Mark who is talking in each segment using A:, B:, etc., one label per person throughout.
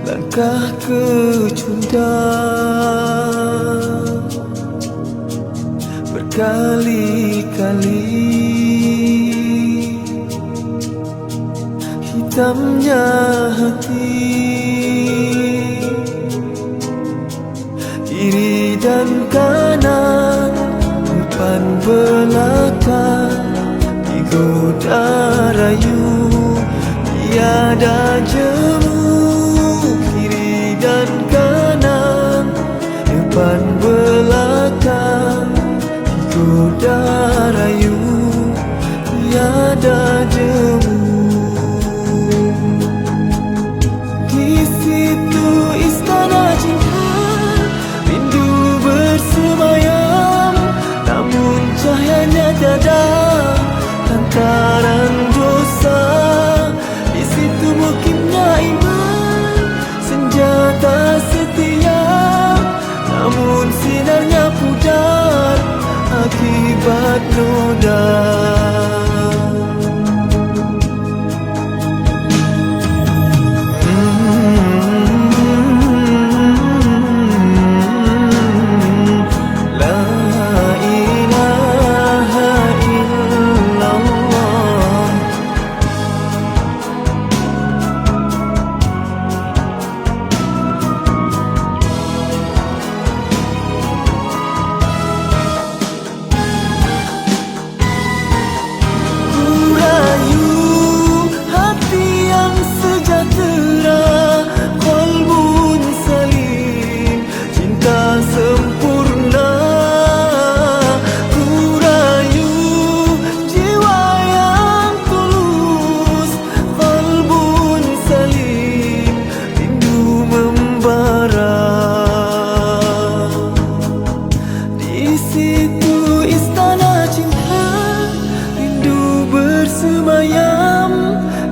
A: langkah kecundang berkali-kali, hitamnya hati, kiri dan kanan, depan belakang, digoda rayu, tiada jemu. Kiri dan kanan, depan belakang, digoda rayu, tiada jemu. Di situ istana cinta, rindu bersemayam, namun cahayanya tiada lantaran dosa. Di situ mukimnya iman, senjata setia, namun sinarnya pudar akibat noda.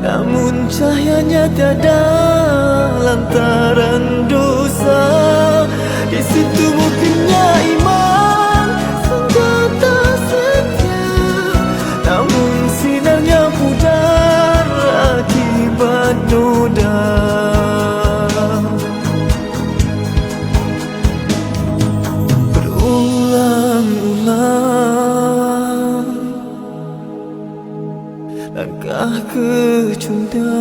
A: Namun cahayanya tiada lantaran dosa. Di situ mukimnya iman, senjata setia, namun sinarnya pudar akibat noda. Berulang-ulang langkah kecundang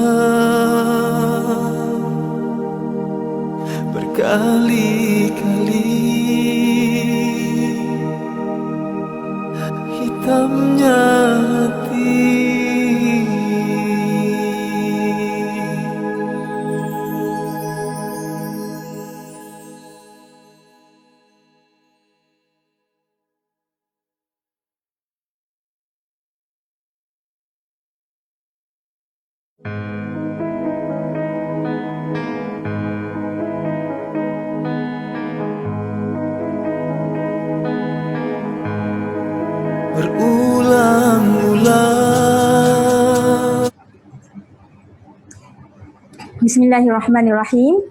A: berkali-kali, hitamnya hati. Berulang-ulang.
B: Bismillahirrahmanirrahim.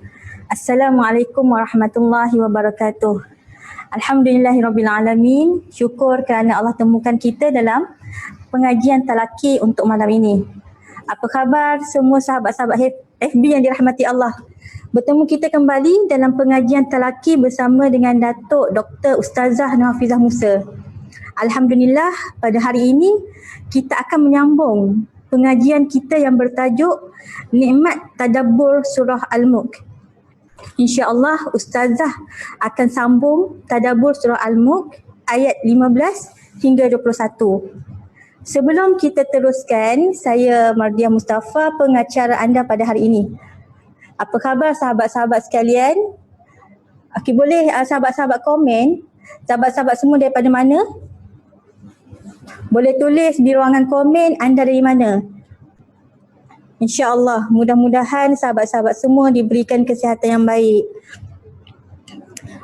B: Assalamualaikum warahmatullahi wabarakatuh. Alhamdulillahirrabbilalamin. Syukur kerana Allah temukan kita dalam pengajian talaki untuk malam ini. Apa khabar semua sahabat-sahabat FB yang dirahmati Allah? Bertemu kita kembali dalam pengajian talaki bersama dengan Datuk Dr. Ustazah Nafizah Musa. Alhamdulillah, pada hari ini kita akan menyambung pengajian kita yang bertajuk Nikmat Tadabbur Surah Al-Mulk. InsyaAllah Ustazah akan sambung Tadabbur Surah Al-Mulk ayat 15 hingga 21. Sebelum kita teruskan, saya Mardiah Mustafa, pengacara anda pada hari ini. Apa khabar sahabat-sahabat sekalian? Okey, boleh sahabat-sahabat komen. Sahabat-sahabat semua daripada mana? Boleh tulis di ruangan komen anda dari mana. InsyaAllah, mudah-mudahan sahabat-sahabat semua diberikan kesihatan yang baik.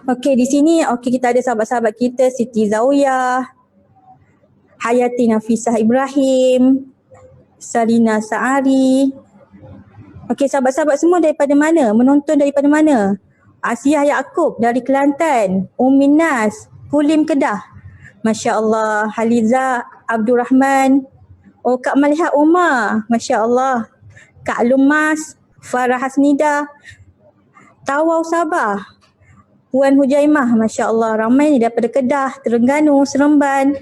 B: Okey, di sini kita ada sahabat-sahabat kita, Siti Zawiyah, Hayati Nafisah Ibrahim, Sarina Saari. Okey, sahabat-sahabat semua daripada mana? Menonton daripada mana? Asiyah Yaakob dari Kelantan, Ummin Nas, Kulim Kedah. Masya Allah. Haliza Abdul Rahman. Oh, Kak Maliha Umar. Masya Allah. Kak Lumas, Farah Hasnida, Tawau Sabah, Puan Hujaimah, Masya Allah, ramai ni daripada Kedah, Terengganu, Seremban.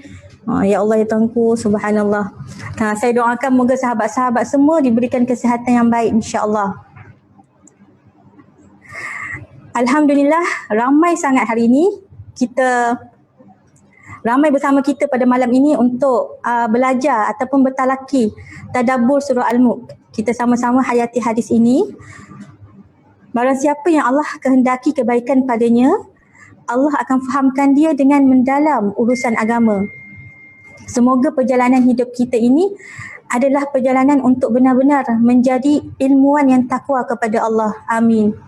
B: Ya Allah ya Tuhanku, subhanallah. Saya doakan moga sahabat-sahabat semua diberikan kesihatan yang baik insya-Allah. Alhamdulillah, ramai sangat hari ini. Kita ramai bersama kita pada malam ini untuk belajar ataupun bertalaki tadabbur surah Al-Mulk. Kita sama-sama hayati hadis ini. Barang siapa yang Allah kehendaki kebaikan padanya, Allah akan fahamkan dia dengan mendalam urusan agama. Semoga perjalanan hidup kita ini adalah perjalanan untuk benar-benar menjadi ilmuwan yang takwa kepada Allah. Amin.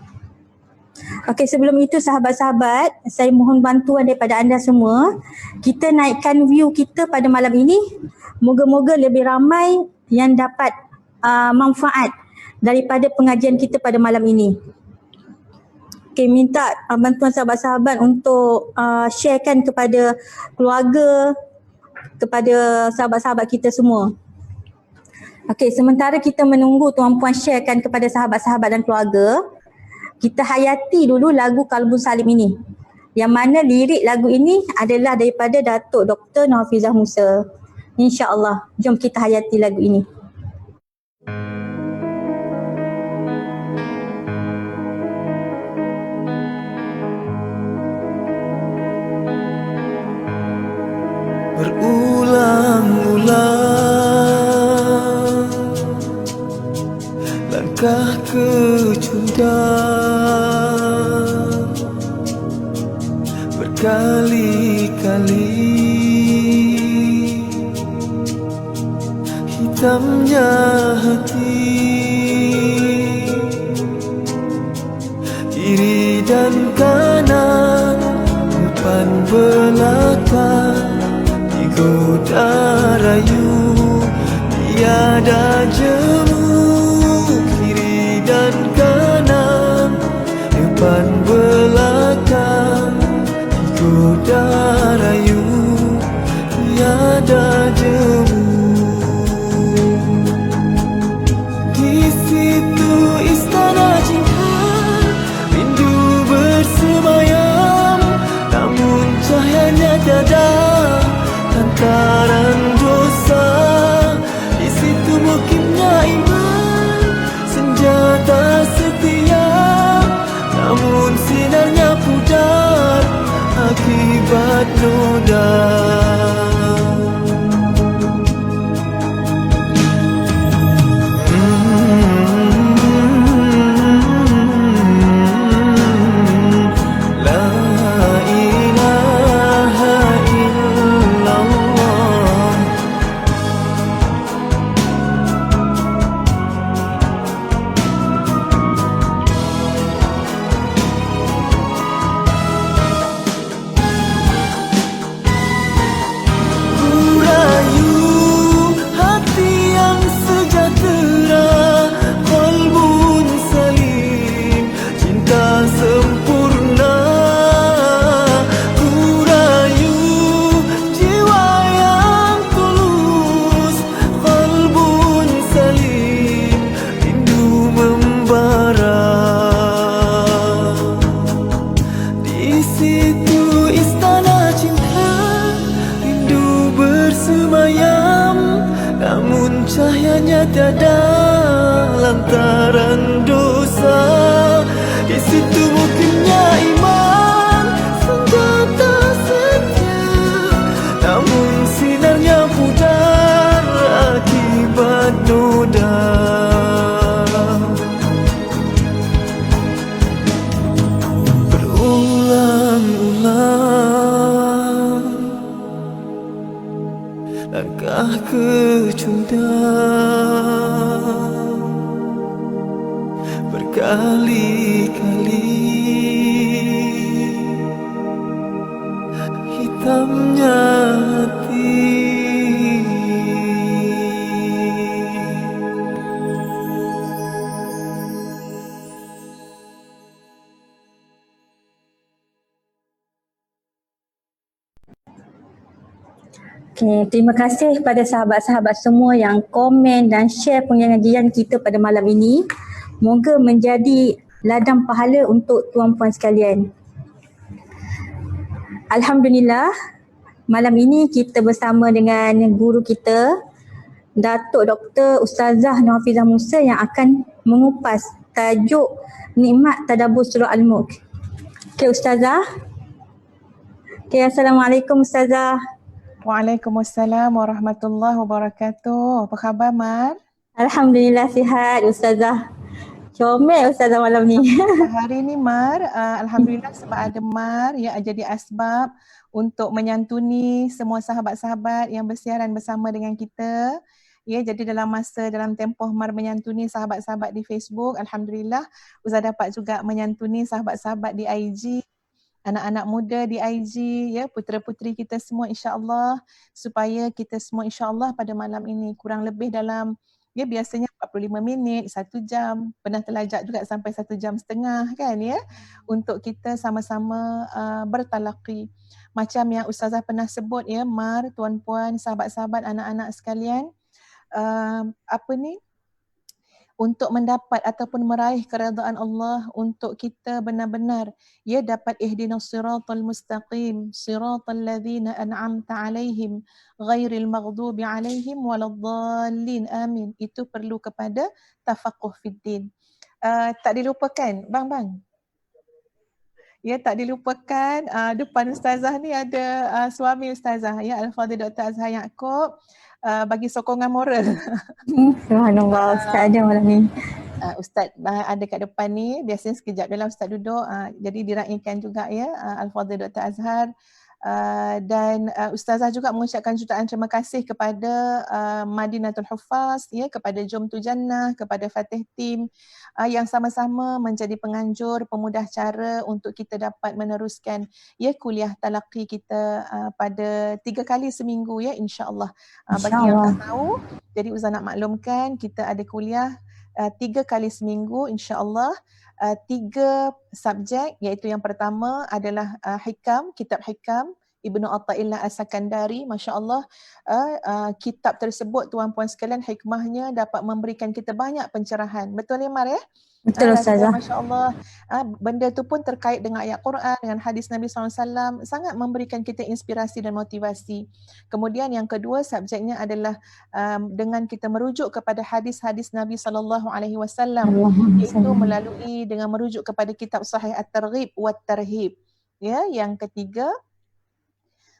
B: Okey, sebelum itu sahabat-sahabat, saya mohon bantuan daripada anda semua. Kita naikkan view kita pada malam ini. Moga-moga lebih ramai yang dapat manfaat daripada pengajian kita pada malam ini. Okey, minta bantuan sahabat-sahabat untuk sharekan kepada keluarga, kepada sahabat-sahabat kita semua. Okey, sementara kita menunggu Tuan Puan sharekan kepada sahabat-sahabat dan keluarga, kita hayati dulu lagu Kalbun Salim ini. Yang mana lirik lagu ini adalah daripada Datuk Dr. Nafizah Musa. InsyaAllah, jom kita hayati lagu ini.
A: Berulang-ulang langkah kecundang, berkali-kali hitamnya hati, kiri dan kanan, depan belakang, digoda rayu, tiada jemu, kiri dan kanan, depan belakang, digoda rayu, tiada jemu. Di situ istana cinta, rindu bersemayam, namun cahayanya tiada lantaran dosa. Di situ mukimnya iman, senjata setia, namun sinarnya pudar akibat noda. Cahayanya tiada lantaran dosa. Di situ mukimnya iman, senjata setia, namun sinarnya pudar akibat noda. Berulang-ulang langkah kecundang, berkali-kali hitamnya hati.
B: Okay, terima kasih kepada sahabat-sahabat semua yang komen dan share pengajian kita pada malam ini. Moga menjadi ladang pahala untuk tuan-puan sekalian. Alhamdulillah, malam ini kita bersama dengan guru kita, Datuk Dr. Ustazah Nurhafizah Musa yang akan mengupas tajuk nikmat tadabbur surah Al-Mulk. Okey Ustazah. Okey, Assalamualaikum Ustazah.
C: Waalaikumsalam warahmatullahi wabarakatuh. Apa khabar, Mar?
B: Alhamdulillah sihat Ustazah. Comel Ustazah malam ni.
C: Hari ni, Mar, alhamdulillah sebab ada Mar yang jadi asbab untuk menyantuni semua sahabat-sahabat yang bersiaran bersama dengan kita. Ya, jadi dalam tempoh Mar menyantuni sahabat-sahabat di Facebook, alhamdulillah Ustaz dapat juga menyantuni sahabat-sahabat di IG, anak-anak muda di IG, ya, putera-puteri kita semua insya-Allah, supaya kita semua insya-Allah pada malam ini kurang lebih dalam, ya, biasanya 45 minit, 1 jam, pernah terlajak juga sampai 1.5 jam kan, ya, untuk kita sama-sama bertalaqi. Macam yang Ustazah pernah sebut, ya, Mar, tuan-puan, sahabat-sahabat, anak-anak sekalian, untuk mendapat ataupun meraih keredaan Allah, untuk kita benar-benar dapat ihdinas siratal mustaqim, siratal ladzina an'amta alaihim ghairil maghdubi alaihim waladdallin, amin. Itu perlu kepada tafaqquh fiddin. Tak dilupakan, bang. Ya, tak dilupakan depan Ustazah ni ada suami Ustazah, ya, Al-Fadhil Dr. Azhar Yaakob, bagi sokongan moral.
B: Subhanallah, Ustaz ada malam ni.
C: Ustaz ada kat depan ni, biasanya sekejap dalam Ustaz duduk, jadi diraikan juga, ya, Al-Fadhil Dr. Azhar. Dan Ustazah juga mengucapkan jutaan terima kasih kepada Madinatul Huffaz, ya, kepada Jom Tu Jannah, kepada Fatih Team yang sama-sama menjadi penganjur, pemudah cara untuk kita dapat meneruskan, ya, kuliah talaqi kita pada 3 kali seminggu, ya, insya-Allah. Bagi yang tak tahu, jadi Ustaz nak maklumkan kita ada kuliah 3 kali seminggu insya-Allah. 3 subjek, iaitu yang pertama adalah Hikam, kitab Hikam Ibnu Athaillah As-Sakandari. Masya-Allah, kitab tersebut tuan-puan sekalian, hikmahnya dapat memberikan kita banyak pencerahan. Betul ya, Mar, ya?
B: Betul Ustazah.
C: Masya-Allah, benda tu pun terkait dengan ayat Quran, dengan hadis Nabi SAW, sangat memberikan kita inspirasi dan motivasi. Kemudian yang kedua subjeknya adalah dengan kita merujuk kepada hadis-hadis Nabi SAW, iaitu melalui dengan merujuk kepada kitab Sahih At-Targhib wa Tarhib. Ya, yang ketiga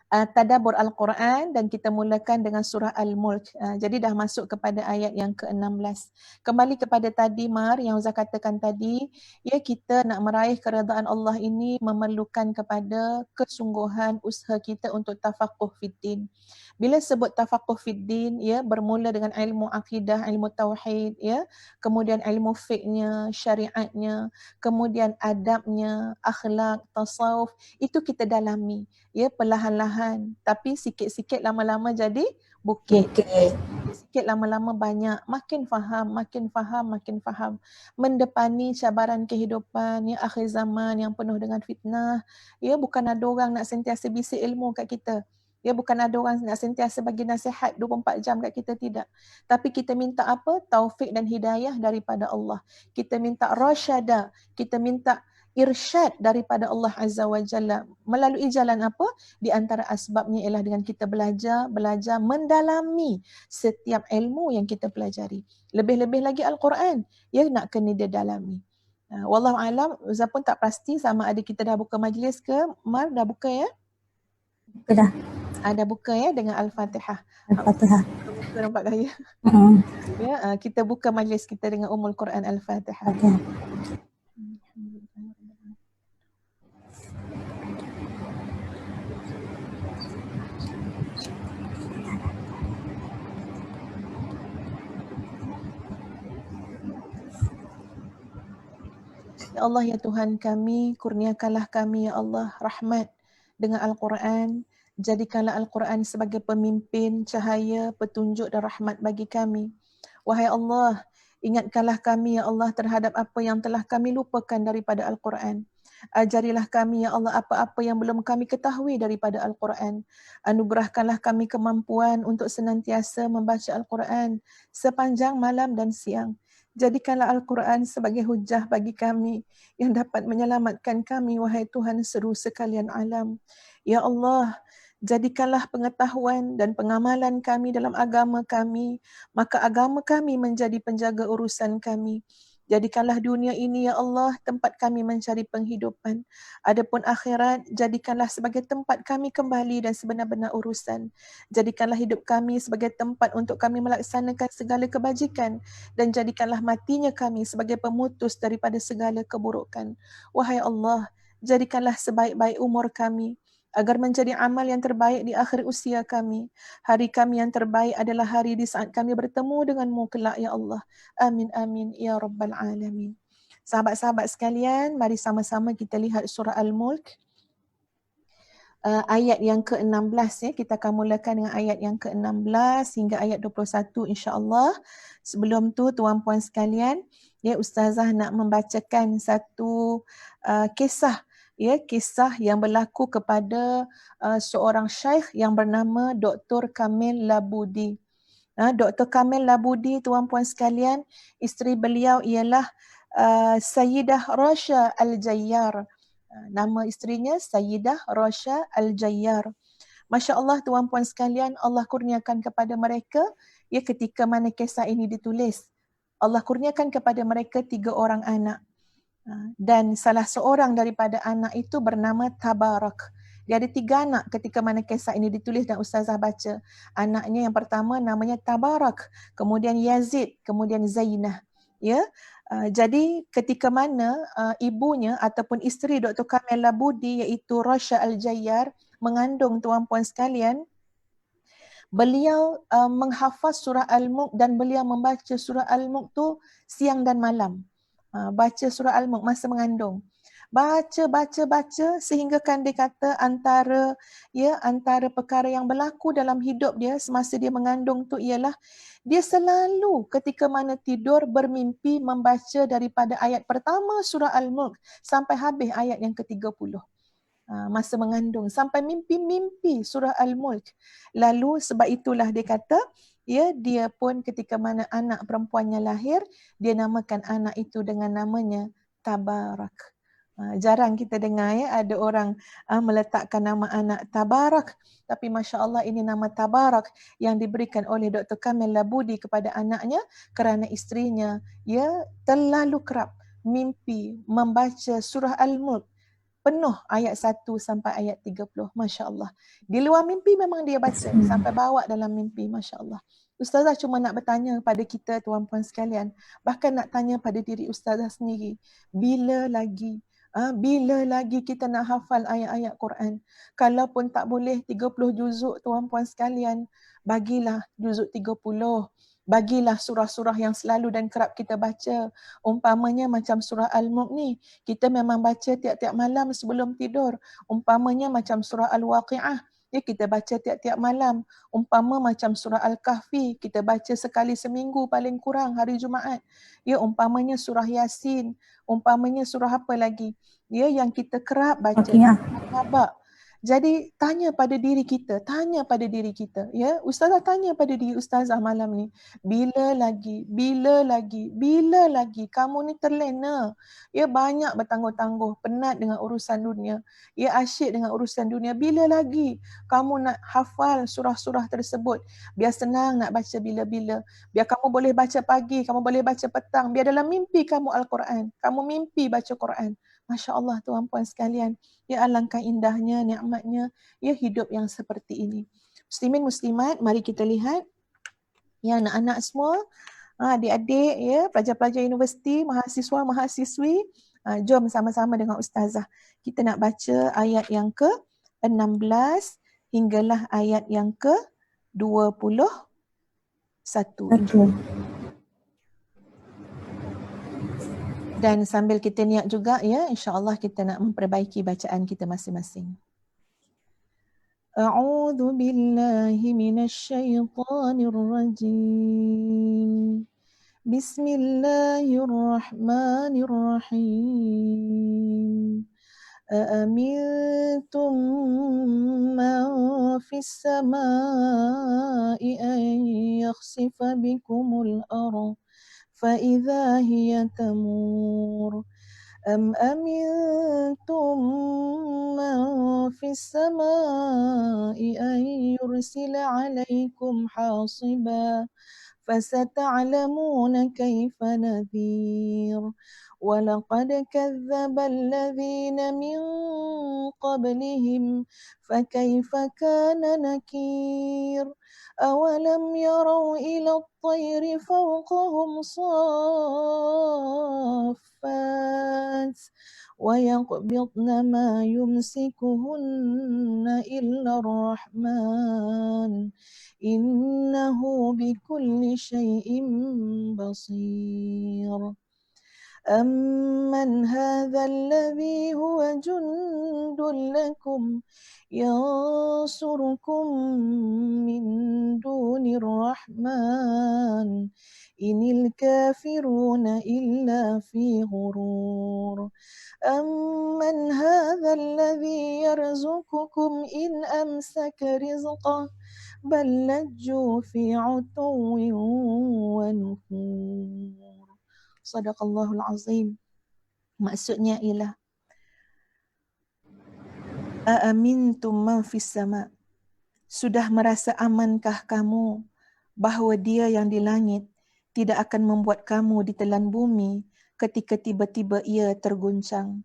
C: tadabbur Al-Quran, dan kita mulakan dengan surah Al-Mulk. Jadi dah masuk kepada ayat yang ke-16. Kembali kepada tadi, Mar, yang Ustaz katakan tadi, ya, kita nak meraih keredaan Allah ini memerlukan kepada kesungguhan usaha kita untuk tafaqquh fiddin. Bila sebut tafaqquh fiddin, ya, bermula dengan ilmu akidah, ilmu tauhid, ya, kemudian ilmu fiqhnya, syariatnya, kemudian adabnya, akhlak, tasawuf, itu kita dalami, ya, perlahan-lahan, tapi sikit-sikit lama-lama jadi bukit. Sikit lama-lama banyak, makin faham. Mendepani cabaran kehidupan, ya, akhir zaman yang penuh dengan fitnah, ya, bukan ada orang nak sentiasa bisik ilmu kat kita. Ya, bukan ada orang nak sentiasa bagi nasihat 24 jam kat kita, tidak. Tapi kita minta apa? Taufik dan hidayah daripada Allah. Kita minta rasyada, kita minta irsyad daripada Allah Azza wa Jalla. Melalui jalan apa? Di antara asbabnya ialah dengan kita belajar, mendalami setiap ilmu yang kita pelajari. Lebih-lebih lagi Al-Quran, ya, nak kena dia dalami. Wallahu alam, Ustaz pun tak pasti sama ada kita dah buka majlis ke. Mar, dah buka, ya?
B: Dah.
C: Dah buka, ya, dengan Al-Fatihah.
B: Al-Fatihah.
C: Buka nampak gaya. Ya, kita buka majlis kita dengan Ummul Quran Al-Fatihah. Ya Allah, ya Tuhan kami, kurniakanlah kami, ya Allah, rahmat dengan Al-Quran. Jadikanlah Al-Quran sebagai pemimpin, cahaya, petunjuk dan rahmat bagi kami. Wahai Allah, ingatkanlah kami, ya Allah, terhadap apa yang telah kami lupakan daripada Al-Quran. Ajarilah kami, ya Allah, apa-apa yang belum kami ketahui daripada Al-Quran. Anugerahkanlah kami kemampuan untuk senantiasa membaca Al-Quran sepanjang malam dan siang. Jadikanlah Al-Quran sebagai hujah bagi kami yang dapat menyelamatkan kami, wahai Tuhan seru sekalian alam. Ya Allah, jadikanlah pengetahuan dan pengamalan kami dalam agama kami, maka agama kami menjadi penjaga urusan kami. Jadikanlah dunia ini, ya Allah, tempat kami mencari penghidupan. Adapun akhirat, jadikanlah sebagai tempat kami kembali dan sebenar-benar urusan. Jadikanlah hidup kami sebagai tempat untuk kami melaksanakan segala kebajikan dan jadikanlah matinya kami sebagai pemutus daripada segala keburukan. Wahai Allah, jadikanlah sebaik-baik umur kami agar menjadi amal yang terbaik di akhir usia kami. Hari kami yang terbaik adalah hari di saat kami bertemu denganmu kelak, ya Allah. Amin, amin, ya Rabbal Alamin. Sahabat-sahabat sekalian, mari sama-sama kita lihat surah Al-Mulk. Ayat yang ke-16 ya. Kita akan mulakan dengan ayat yang ke-16 hingga ayat 21 insya-Allah. Sebelum tu tuan-puan sekalian, ya ustazah nak membacakan satu kisah ya, kisah yang berlaku kepada seorang syekh yang bernama Dr. Kamil Labudi. Dr. Kamil Labudi, tuan-puan sekalian, isteri beliau ialah Sayyidah Rasha Al-Jayyar. Nama isterinya Sayyidah Rasha Al-Jayyar. Masya Allah, tuan-puan sekalian, Allah kurniakan kepada mereka ya ketika mana kisah ini ditulis. Allah kurniakan kepada mereka 3 orang anak. Dan salah seorang daripada anak itu bernama Tabarak. Dia ada 3 anak ketika mana kisah ini ditulis dan ustazah baca. Anaknya yang pertama namanya Tabarak, kemudian Yazid, kemudian Zainah. Ya, jadi ketika mana ibunya ataupun isteri Dr. Kamil Labudi iaitu Rasha Al-Jayyar mengandung, tuan-puan sekalian, beliau menghafaz surah Al-Mulk dan beliau membaca surah Al-Mulk tu siang dan malam. Baca surah Al-Mulk masa mengandung. Baca sehingga kan dia kata antara perkara yang berlaku dalam hidup dia semasa dia mengandung tu ialah dia selalu ketika mana tidur bermimpi membaca daripada ayat pertama surah Al-Mulk sampai habis ayat yang ke-30. Masa mengandung sampai mimpi-mimpi surah Al-Mulk. Lalu sebab itulah dia kata ya, dia pun ketika mana anak perempuannya lahir, dia namakan anak itu dengan namanya Tabarak. Jarang kita dengar ya ada orang meletakkan nama anak Tabarak, tapi Masya Allah ini nama Tabarak yang diberikan oleh Dr. Kamil Labudi kepada anaknya kerana isterinya ya terlalu kerap mimpi membaca surah Al-Mulk penuh ayat 1 sampai ayat 30. Masya Allah. Di luar mimpi memang dia baca sampai bawa dalam mimpi. Masya Allah. Ustazah cuma nak bertanya pada kita tuan-puan sekalian, bahkan nak tanya pada diri ustazah sendiri, bila lagi kita nak hafal ayat-ayat Quran? Kalaupun tak boleh 30 juzuk tuan-puan sekalian, bagilah juzuk 30. Bagilah surah-surah yang selalu dan kerap kita baca. Umpamanya macam surah Al-Mulk ni, kita memang baca tiap-tiap malam sebelum tidur. Umpamanya macam surah Al-Waqi'ah, ya kita baca tiap-tiap malam. Umpama macam surah Al-Kahfi, kita baca sekali seminggu paling kurang hari Jumaat. Ya umpamanya surah Yasin, umpamanya surah apa lagi? Ya yang kita kerap baca. Al-Naba. Jadi tanya pada diri kita, ya. Ustazah tanya pada diri ustazah malam ni, bila lagi kamu ni terlena, ya banyak bertangguh-tangguh, penat dengan urusan dunia, ya asyik dengan urusan dunia, bila lagi kamu nak hafal surah-surah tersebut? Biar senang nak baca bila-bila, biar kamu boleh baca pagi, kamu boleh baca petang, biar dalam mimpi kamu Al-Quran, kamu mimpi baca Quran. Masya Allah tuan-puan sekalian, ya alangkah indahnya, nikmatnya, ya hidup yang seperti ini. Muslimin muslimat, mari kita lihat ya anak-anak semua, adik-adik, ya pelajar-pelajar universiti, mahasiswa, mahasiswi, jom sama-sama dengan ustazah. Kita nak baca ayat yang ke-16 hinggalah ayat yang ke-21. Dan sambil kita niat juga ya, insya-Allah kita nak memperbaiki bacaan kita masing-masing. A'udzu billahi minasyaitonir rajim. Bismillahirrahmanirrahim. أأمنتم من في السماء أن يخسف بكم الأرض فإذا هي تمور أم أمنتم من في السماء أن يرسل عليكم حاصبا فستعلمون كيف نذير ولقد كذب الذين من قبلهم فكيف كان نكير أولم يروا إلى الطير فوقهم صافات ويقبضن ما يمسكهن إلا الرحمن إنه بكل شيء بصير أمن هذا الذي هو جند لكم ينصركم من دون الرحمن إن الكافرون إلا في غرور أمن هذا الذي يرزقكم إن أمسك رزقه بل لجوا في عتو ونفور. Sadaqallahul Azim. Maksudnya ialah Aamintum man fis sama. Sudah merasa amankah kamu bahawa Dia yang di langit tidak akan membuat kamu ditelan bumi ketika tiba-tiba ia terguncang?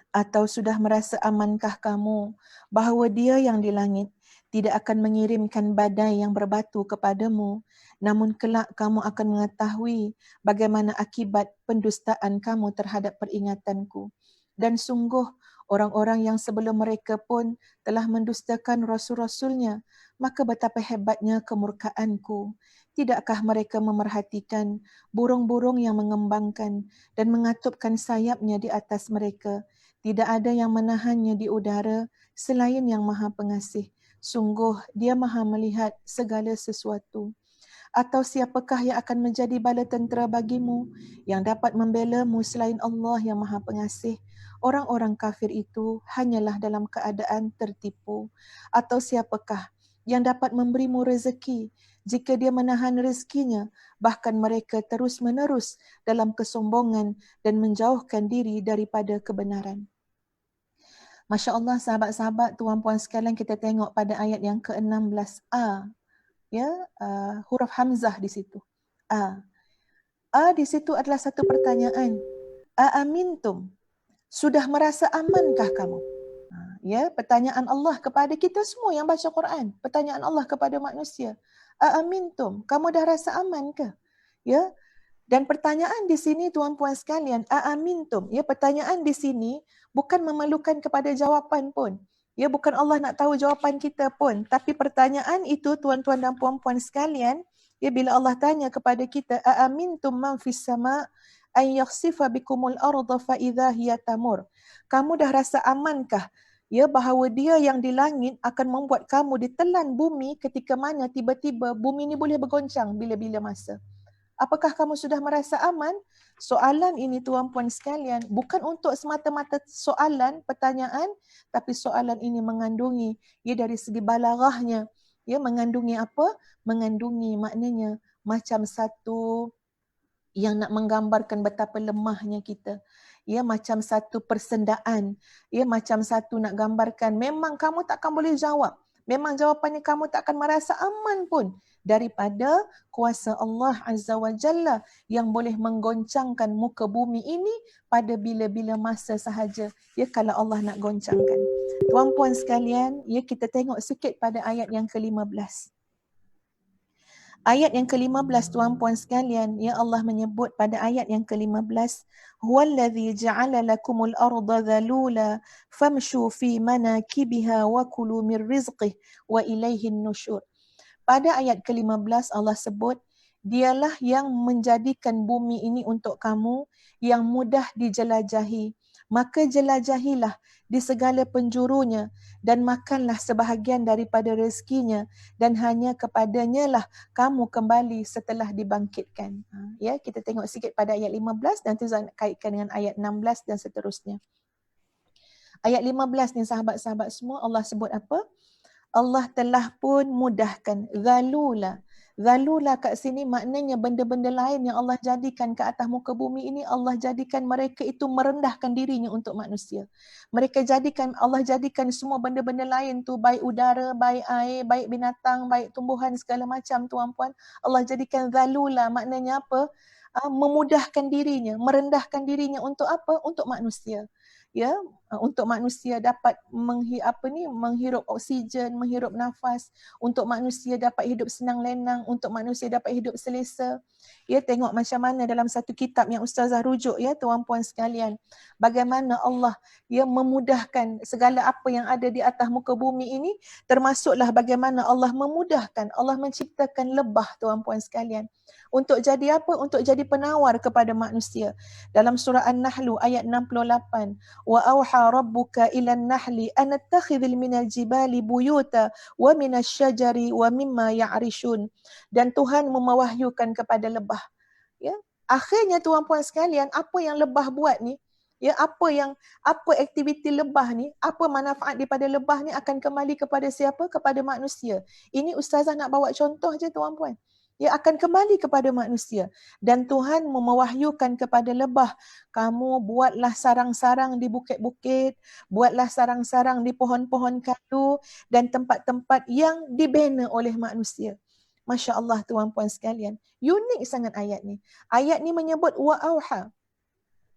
C: Atau sudah merasa amankah kamu bahawa Dia yang di langit tidak akan mengirimkan badai yang berbatu kepadamu, namun kelak kamu akan mengetahui bagaimana akibat pendustaan kamu terhadap peringatanku. Dan sungguh orang-orang yang sebelum mereka pun telah mendustakan rasul-rasulnya, maka betapa hebatnya kemurkaanku. Tidakkah mereka memerhatikan burung-burung yang mengembangkan dan mengatupkan sayapnya di atas mereka? Tidak ada yang menahannya di udara selain yang Maha Pengasih. Sungguh Dia Maha melihat segala sesuatu. Atau siapakah yang akan menjadi bala tentera bagimu yang dapat membela-Mu selain Allah yang Maha Pengasih? Orang-orang kafir itu hanyalah dalam keadaan tertipu. Atau siapakah yang dapat memberimu rezeki jika Dia menahan rezekinya, bahkan mereka terus-menerus dalam kesombongan dan menjauhkan diri daripada kebenaran. Masya Allah, sahabat-sahabat, tuan-puan sekalian, kita tengok pada ayat yang ke-16a, ya, huruf hamzah di situ. A di situ adalah satu pertanyaan. Aamintum, sudah merasa amankah kamu? Ya, pertanyaan Allah kepada kita semua yang baca Quran, pertanyaan Allah kepada manusia. Aamintum, kamu dah rasa aman ke? Ya. Dan pertanyaan di sini tuan-puan sekalian, aamintum, ya, pertanyaan di sini bukan memerlukan kepada jawapan pun. Ya, bukan Allah nak tahu jawapan kita pun, tapi pertanyaan itu tuan-tuan dan puan-puan sekalian, ya, bila Allah tanya kepada kita, aamintum man fis sama an yakhsifa bikumul arda fa idza hiya tamur. Kamu dah rasa amankah, ya, bahawa Dia yang di langit akan membuat kamu ditelan bumi ketika mana tiba-tiba bumi ini boleh bergoncang bila-bila masa. Apakah kamu sudah merasa aman? Soalan ini tuan-puan sekalian bukan untuk semata-mata soalan, pertanyaan, tapi soalan ini mengandungi, ya, dari segi balaghahnya, ya, mengandungi apa? Mengandungi maknanya macam satu yang nak menggambarkan betapa lemahnya kita. Ya, macam satu persendaan. Ya, macam satu nak gambarkan memang kamu takkan boleh jawab. Memang jawapannya kamu tak akan merasa aman pun daripada kuasa Allah Azza wa Jalla yang boleh menggoncangkan muka bumi ini pada bila-bila masa sahaja, ya, kalau Allah nak goncangkan. Tuan-puan sekalian, ya, kita tengok sikit pada ayat yang ke-15. Ayat yang ke-15 tuan-puan sekalian, ya, Allah menyebut pada ayat yang ke-15, huwallazi ja'ala lakumul arda dhalula famshu fi manakibiha wa kulu mir rizqih wa ilaihin nusyur. Pada ayat ke-15 Allah sebut, Dialah yang menjadikan bumi ini untuk kamu yang mudah dijelajahi. Maka jelajahilah di segala penjurunya dan makanlah sebahagian daripada rezekinya dan hanya kepadanya lah kamu kembali setelah dibangkitkan. Ya, kita tengok sikit pada ayat 15 dan nanti nak kaitkan dengan ayat 16 dan seterusnya. Ayat 15 ni sahabat-sahabat semua Allah sebut apa? Allah telah pun mudahkan. Zalula. Zalula kat sini maknanya benda-benda lain yang Allah jadikan ke atas muka bumi ini, Allah jadikan mereka itu merendahkan dirinya untuk manusia. Allah jadikan semua benda-benda lain tu, baik udara, baik air, baik binatang, baik tumbuhan, segala macam tuan-puan. Allah jadikan zalula, maknanya apa? Memudahkan dirinya, merendahkan dirinya untuk apa? Untuk manusia. Ya, untuk manusia dapat menghirup oksigen, menghirup nafas, untuk manusia dapat hidup senang lenang, untuk manusia dapat hidup selesa. Ya, tengok macam mana dalam satu kitab yang Ustazah rujuk, ya tuan-puan sekalian, bagaimana Allah memudahkan segala apa yang ada di atas muka bumi ini, termasuklah bagaimana Allah memudahkan, Allah menciptakan lebah tuan-puan sekalian. Untuk jadi apa? Untuk jadi penawar kepada manusia. Dalam surah An-Nahl ayat 68, wa auha rabbuka ila an-nahli an tattakhidhil minal jibali buyuta wa minasy syajari wa mimma ya'rishun. Dan Tuhan mewahyukan kepada lebah. Ya, akhirnya tuan-puan sekalian, apa yang lebah buat ni, ya, apa aktiviti lebah ni, apa manfaat daripada lebah ni akan kembali kepada siapa? Kepada manusia. Ini ustazah nak bawa contoh je tuan-puan. Ya, akan kembali kepada manusia. Dan Tuhan mewahyukan kepada lebah, kamu buatlah sarang-sarang di bukit-bukit, buatlah sarang-sarang di pohon-pohon kayu dan tempat-tempat yang dibina oleh manusia. Masya Allah tuan-puan sekalian. Unik sangat ayat ni. Ayat ni menyebut wa auha.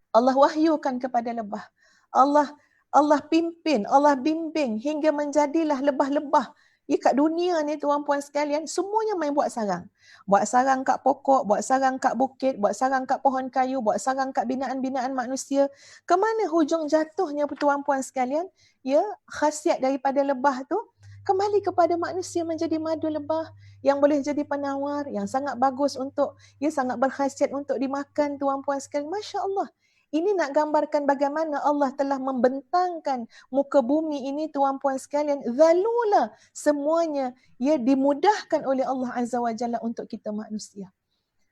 C: Allah wahyukan kepada lebah. Allah pimpin, Allah bimbing hingga menjadilah lebah-lebah. Ya, kat dunia ni tuan-puan sekalian, semuanya main buat sarang. Buat sarang kat pokok, buat sarang kat bukit, buat sarang kat pohon kayu, buat sarang kat binaan-binaan manusia. Kemana hujung jatuhnya tuan-puan sekalian? Ya, khasiat daripada lebah tu kembali kepada manusia menjadi madu lebah yang boleh jadi penawar, yang sangat bagus untuk, sangat berkhasiat untuk dimakan tuan-puan sekalian. Masya Allah. Ini nak gambarkan bagaimana Allah telah membentangkan muka bumi ini tuan-puan sekalian. Zalula, semuanya dimudahkan oleh Allah Azza wa Jalla untuk kita manusia.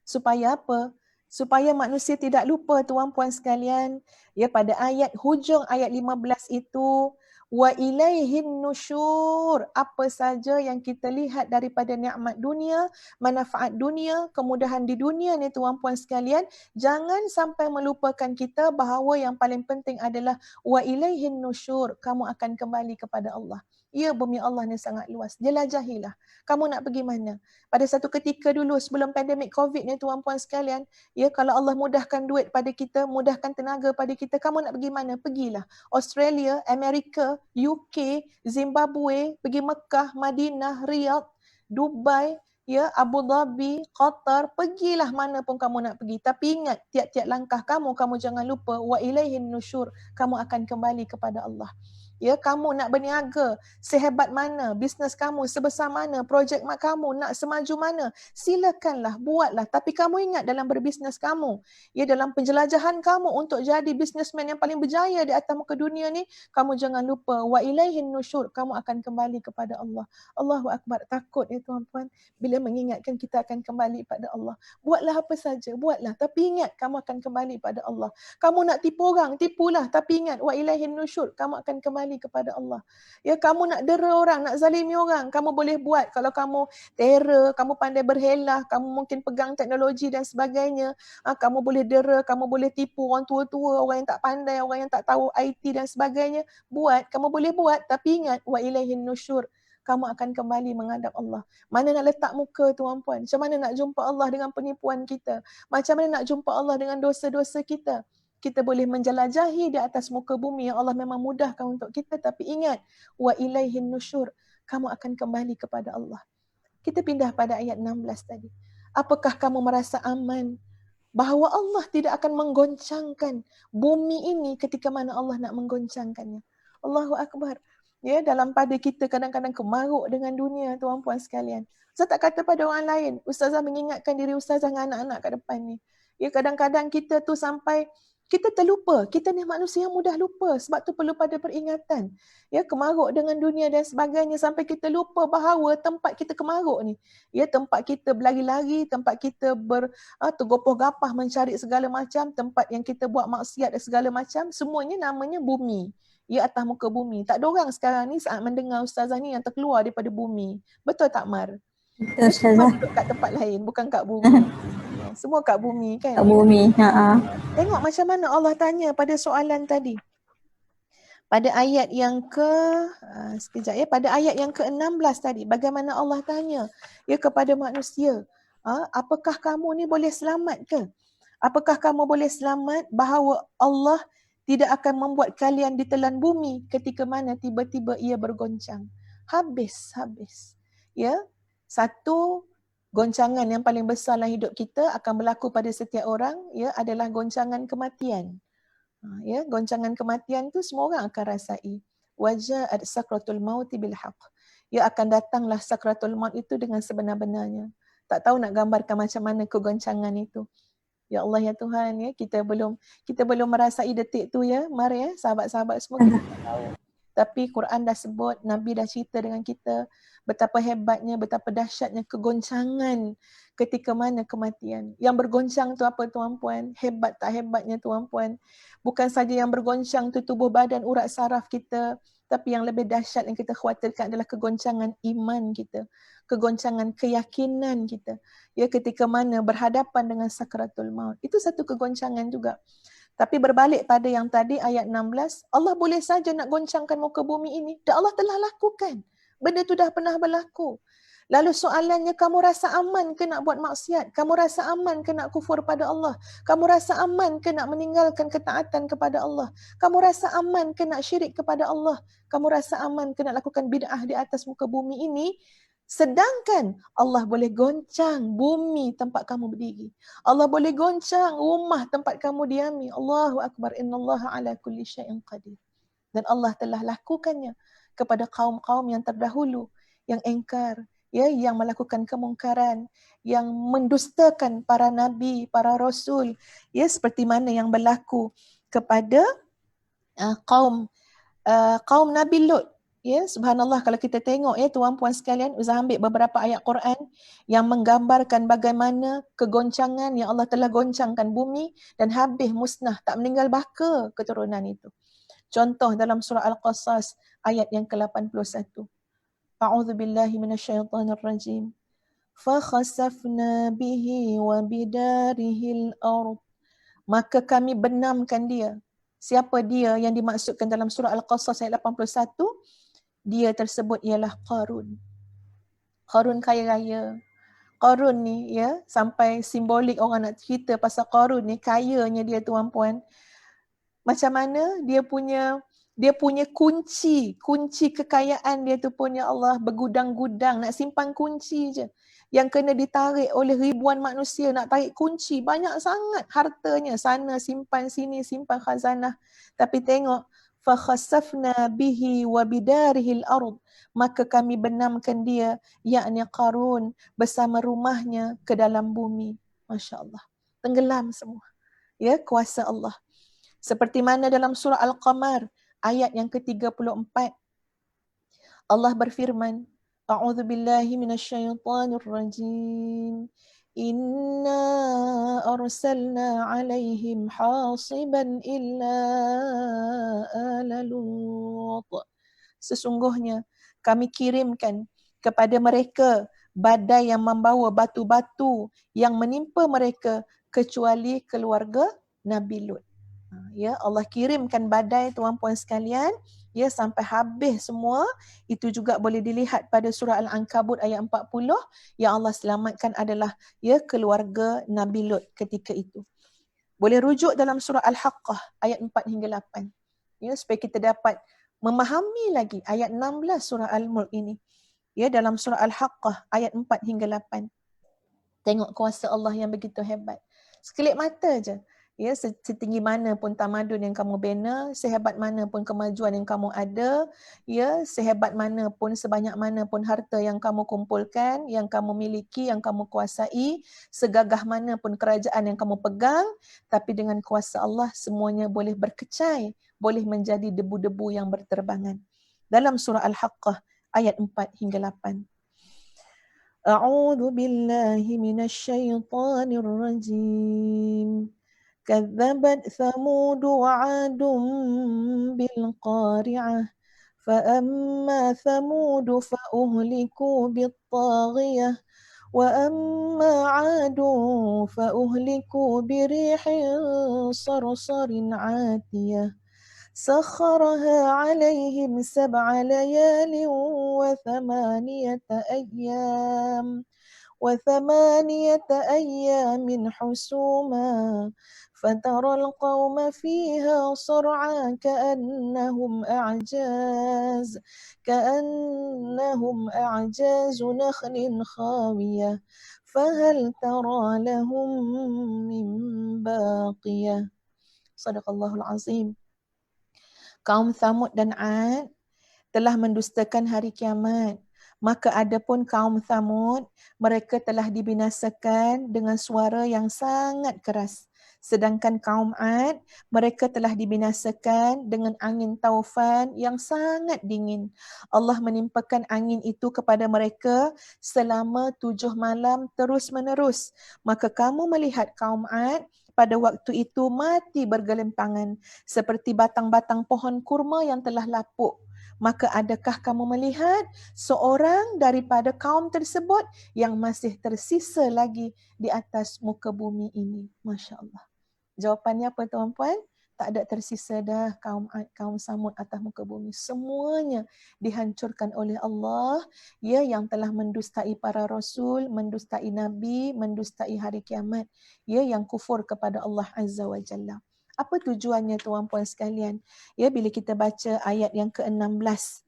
C: Supaya apa? Supaya manusia tidak lupa tuan-puan sekalian. Ya, pada hujung ayat 15 itu, wa ilaihin nusyur, apa saja yang kita lihat daripada nikmat dunia, manfaat dunia, kemudahan di dunia ni tuan-puan sekalian, jangan sampai melupakan kita bahawa yang paling penting adalah wa ilaihin nusyur, kamu akan kembali kepada Allah. Ya, bumi Allah ni sangat luas. Jelajahilah. Kamu nak pergi mana? Pada satu ketika dulu sebelum pandemik COVID ni tuan-puan sekalian, ya, kalau Allah mudahkan duit pada kita, mudahkan tenaga pada kita, kamu nak pergi mana? Pergilah. Australia, Amerika, UK, Zimbabwe, pergi Mekah, Madinah, Riyadh, Dubai, ya, Abu Dhabi, Qatar, pergilah mana pun kamu nak pergi. Tapi ingat, tiap-tiap langkah kamu jangan lupa wa ilaihin nusyur, kamu akan kembali kepada Allah. Ya, kamu nak berniaga sehebat mana, bisnes kamu sebesar mana, projek kamu nak semaju mana, silakanlah, buatlah. Tapi kamu ingat dalam berbisnes kamu, ya, dalam penjelajahan kamu untuk jadi businessman yang paling berjaya di atas muka dunia ni, kamu jangan lupa wa ilaihin nusyur, kamu akan kembali kepada Allah. Allahu Akbar. Takut ya tuan-puan bila mengingatkan kita akan kembali pada Allah. Buatlah apa saja, buatlah, tapi ingat kamu akan kembali pada Allah. Kamu nak tipu orang, tipulah, tapi ingat wa ilaihin nusyur, kamu akan kembali kepada Allah. Ya, kamu nak dera orang, nak zalimi orang, kamu boleh buat. Kalau kamu terror, kamu pandai berhelah, kamu mungkin pegang teknologi dan sebagainya, kamu boleh dera, kamu boleh tipu orang tua-tua, orang yang tak pandai, orang yang tak tahu IT dan sebagainya, buat, kamu boleh buat, tapi ingat wa ilaihin nusyur, kamu akan kembali menghadap Allah. Mana nak letak muka tuan-puan? Macam mana nak jumpa Allah dengan penipuan kita? Macam mana nak jumpa Allah dengan dosa-dosa kita? Kita boleh menjelajahi di atas muka bumi yang Allah memang mudahkan untuk kita, tapi ingat wa ilaihin nusyur, kamu akan kembali kepada Allah. Kita pindah pada ayat 16 tadi. Apakah kamu merasa aman bahawa Allah tidak akan menggoncangkan bumi ini ketika mana Allah nak menggoncangkannya? Allahu Akbar. Ya, dalam pada kita kadang-kadang kemaruk dengan dunia tuan-puan sekalian. Ustaz tak kata pada orang lain, ustazah mengingatkan diri ustazah dengan anak-anak kat depan ni. Ya, kadang-kadang kita tu sampai kita terlupa. Kita ni manusia yang mudah lupa. Sebab tu perlu pada peringatan. Ya, kemaruk dengan dunia dan sebagainya sampai kita lupa bahawa tempat kita kemaruk ni, ya, tempat kita berlari-lari, tempat kita tergopoh-gapah mencari segala macam, tempat yang kita buat maksiat dan segala macam, semuanya namanya bumi. Ya, atas muka bumi. Tak ada orang sekarang ni saat mendengar ustazah ni yang terkeluar daripada bumi. Betul tak, Mar?
B: Betul
C: Ya, semua
B: Ustazah.
C: duduk kat tempat lain, bukan kat bumi. Ya, semua kat bumi kan.
B: Kat bumi.
C: Tengok macam mana Allah tanya pada soalan tadi. Pada ayat yang sekejap ya, pada ayat yang ke-16 tadi, bagaimana Allah tanya ya kepada manusia, apakah kamu ni boleh selamat ke? Apakah kamu boleh selamat bahawa Allah tidak akan membuat kalian ditelan bumi ketika mana tiba-tiba ia bergoncang? Habis. Ya, satu goncangan yang paling besar dalam hidup kita akan berlaku pada setiap orang, ya, adalah goncangan kematian. Ya, goncangan kematian tu semua orang akan rasai. Waja'at sakratul mauti bil haqq. Ya, akan datanglah sakratul maut itu dengan sebenar-benarnya. Tak tahu nak gambarkan macam mana kegoncangan itu. Ya Allah ya Tuhan, ya, kita belum merasai detik tu ya. Mari ya sahabat-sahabat semua, kita tak tahu. Tapi Quran dah sebut, Nabi dah cerita dengan kita betapa hebatnya, betapa dahsyatnya kegoncangan ketika mana kematian. Yang bergoncang tu apa tuan-puan? Hebat tak hebatnya tuan-puan? Bukan saja yang bergoncang tu tubuh badan, urat saraf kita, tapi yang lebih dahsyat yang kita khawatirkan adalah kegoncangan iman kita, kegoncangan keyakinan kita. Ya, ketika mana berhadapan dengan sakratul maut. Itu satu kegoncangan juga. Tapi berbalik pada yang tadi ayat 16, Allah boleh saja nak goncangkan muka bumi ini dan Allah telah lakukan. Benda tu dah pernah berlaku. Lalu soalannya, kamu rasa aman ke nak buat maksiat? Kamu rasa aman ke nak kufur pada Allah? Kamu rasa aman ke nak meninggalkan ketaatan kepada Allah? Kamu rasa aman ke nak syirik kepada Allah? Kamu rasa aman ke nak lakukan bid'ah di atas muka bumi ini? Sedangkan Allah boleh goncang bumi tempat kamu berdiri. Allah boleh goncang rumah tempat kamu diami. Allahu Akbar. Innallaha ala kulli syai'in qadir. Dan Allah telah lakukannya kepada kaum-kaum yang terdahulu, yang engkar, ya, yang melakukan kemungkaran, yang mendustakan para nabi, para rasul, ya, seperti mana yang berlaku kepada kaum Nabi Lut. Ya, subhanallah, kalau kita tengok ya tuan-puan sekalian, Ustaz ambil beberapa ayat Quran yang menggambarkan bagaimana kegoncangan yang Allah telah goncangkan bumi dan habis musnah, tak meninggal baka keturunan itu. Contoh dalam surah Al-Qasas ayat yang ke-81. A'udzu billahi minasyaitonir rajim. Fa khasafna bihi wa bidarihil ardh. Maka kami benamkan dia. Siapa dia yang dimaksudkan dalam surah Al-Qasas ayat 81? Dia tersebut ialah Qarun. Qarun kaya raya. Qarun ni ya, sampai simbolik orang nak cerita pasal Qarun ni, kayanya dia tuan-puan. Macam mana dia punya kunci kekayaan dia tu pun, ya Allah, bergudang-gudang, nak simpan kunci je. Yang kena ditarik oleh ribuan manusia, nak tarik kunci, banyak sangat hartanya. Sana simpan, sini simpan khazanah. Tapi tengok, فَخَسَفْنَا بِهِ وَبِدَارِهِ الْأَرْضِ. Maka kami benamkan dia, yakni Qarun, bersama rumahnya ke dalam bumi. Masya Allah. Tenggelam semua. Ya, kuasa Allah. Seperti mana dalam surah Al-Qamar, ayat yang ke-34. Allah berfirman, A'udzu billahi minasyaitonir rajim. Inna arsalna alaihim hasiban illa ala Lut. Sesungguhnya kami kirimkan kepada mereka badai yang membawa batu-batu yang menimpa mereka kecuali keluarga Nabi Lut. Ya, Allah kirimkan badai tuan-puan sekalian, ya, sampai habis semua. Itu juga boleh dilihat pada surah Al-Ankabut ayat 40, yang Allah selamatkan adalah ya keluarga Nabi Lut ketika itu. Boleh rujuk dalam surah Al-Haqqah ayat 4 hingga 8. Ya, supaya kita dapat memahami lagi ayat 16 surah Al-Mulk ini. Ya, dalam surah Al-Haqqah ayat 4 hingga 8. Tengok kuasa Allah yang begitu hebat. Sekelip mata je. Ya, setinggi mana pun tamadun yang kamu bina, sehebat mana pun kemajuan yang kamu ada, ya, sehebat mana pun, sebanyak mana pun harta yang kamu kumpulkan, yang kamu miliki, yang kamu kuasai, segagah mana pun kerajaan yang kamu pegang, tapi dengan kuasa Allah semuanya boleh berkecai, boleh menjadi debu-debu yang berterbangan. Dalam surah Al-Haqqah ayat 4 hingga 8. A'udzu billahi minasyaitonir rajim. كذبت ثمود وعاد بالقارعة فأما ثمود فأهلكوا بالطاغية وأما عاد فأهلكوا بريح صرصر عاتية سخرها عليهم 7 ليال وثمانية أيام حسوما فترى القوم فيها صرعى كأنهم أعجاز نخل خاوية فهل ترى لهم من باقية. Sadaqallahul Azim. Kaum Thamud dan Ad telah mendustakan hari kiamat. Maka adapun kaum Thamud, mereka telah dibinasakan dengan suara yang sangat keras. Sedangkan kaum Ad, mereka telah dibinasakan dengan angin taufan yang sangat dingin. Allah menimpakan angin itu kepada mereka selama 7 malam terus-menerus. Maka kamu melihat kaum Ad pada waktu itu mati bergelimpangan seperti batang-batang pohon kurma yang telah lapuk. Maka adakah kamu melihat seorang daripada kaum tersebut yang masih tersisa lagi di atas muka bumi ini? Masya Allah. Jawapannya apa tuan-puan? Tak ada tersisa dah kaum Samud atas muka bumi. Semuanya dihancurkan oleh Allah, ya, yang telah mendustai para rasul, mendustai nabi, mendustai hari kiamat, ya, yang kufur kepada Allah Azza wa Jalla. Apa tujuannya tuan-puan sekalian? Ya, bila kita baca ayat yang ke-16.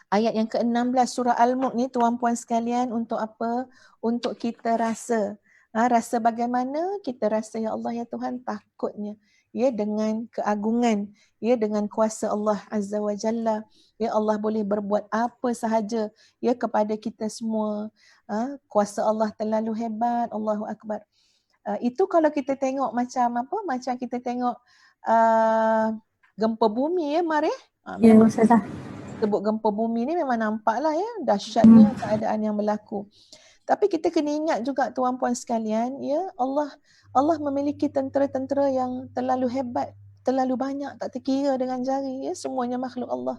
C: Ayat yang ke-16 surah Al-Mulk ni tuan-puan sekalian untuk apa? Untuk kita rasa. Rasa bagaimana? Kita rasa, ya Allah, ya Tuhan, takutnya. Ya, dengan keagungan, ya, dengan kuasa Allah Azza wa Jalla. Ya, Allah boleh berbuat apa sahaja, ya, kepada kita semua. Kuasa Allah terlalu hebat. Allahu Akbar. Itu kalau kita tengok macam apa? Macam kita tengok gempa bumi, ya Mar, ya.
B: Ya,
C: Memang
B: Ustazah.
C: sebut gempa bumi ni memang nampaklah, ya, dahsyatnya keadaan yang berlaku. Tapi kita kena ingat juga tuan-puan sekalian, ya, Allah memiliki tentera-tentera yang terlalu hebat, terlalu banyak, tak terkira dengan jari, ya, semuanya makhluk Allah.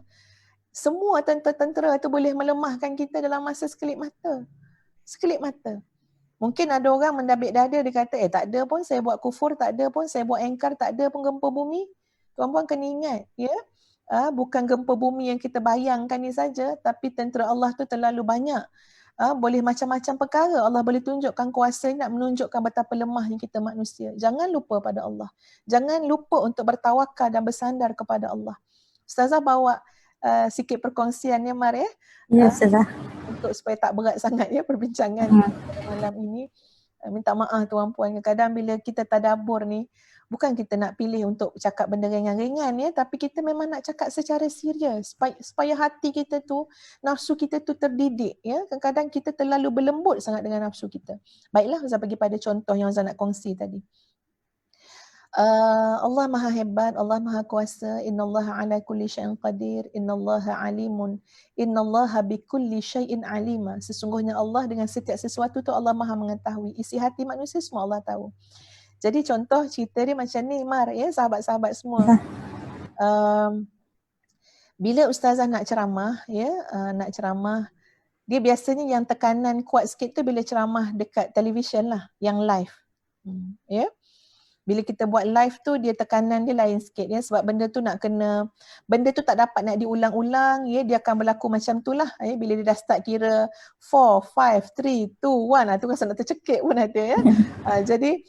C: Semua tentera-tentera itu boleh melemahkan kita dalam masa sekelip mata. Sekelip mata. Mungkin ada orang mendabik dada, dia kata, tak ada pun saya buat kufur, tak ada pun saya buat engkar, tak ada pun gempa bumi. Tuan-puan kena ingat, ya, bukan gempa bumi yang kita bayangkan ni saja, tapi tentera Allah tu terlalu banyak. Boleh macam-macam perkara. Allah boleh tunjukkan kuasa, nak menunjukkan betapa lemahnya kita manusia. Jangan lupa pada Allah. Jangan lupa untuk bertawakal dan bersandar kepada Allah. Ustazah bawa sikit perkongsiannya, Mar, ya.
B: Ya, Ustazah.
C: Untuk supaya tak berat sangat, ya, perbincangan malam ini. Minta maaf tuan-puan, kadang bila kita tadabbur ni, bukan kita nak pilih untuk cakap benda ringan-ringan, ya, tapi kita memang nak cakap secara serius supaya hati kita tu, nafsu kita tu terdidik, ya. Kadang-kadang kita terlalu berlembut sangat dengan nafsu kita. Baiklah, Ustaz bagi pada contoh yang Ustaz nak kongsi tadi. Allah Maha Hebat, Allah Maha Kuasa. Innallaha ala kulli syai'in qadir, innallaha alimun, innallaha bikulli syai'in alima. Sesungguhnya Allah dengan setiap sesuatu tu Allah Maha mengetahui. Isi hati manusia semua Allah tahu. Jadi contoh cerita dia macam ni, Mar, ya, sahabat-sahabat semua. Bila ustazah nak ceramah, ya, nak ceramah, dia biasanya yang tekanan kuat sikit tu bila ceramah dekat televisyen lah, yang live. Ya. Bila kita buat live tu, dia tekanan dia lain sikit, ya, sebab benda tu nak kena, benda tu tak dapat nak diulang-ulang, ya, dia akan berlaku macam tu lah, ya. Bila dia dah start kira 4, 5, 3, 2, 1, tu rasa nak tercekik pun ada, ya. Jadi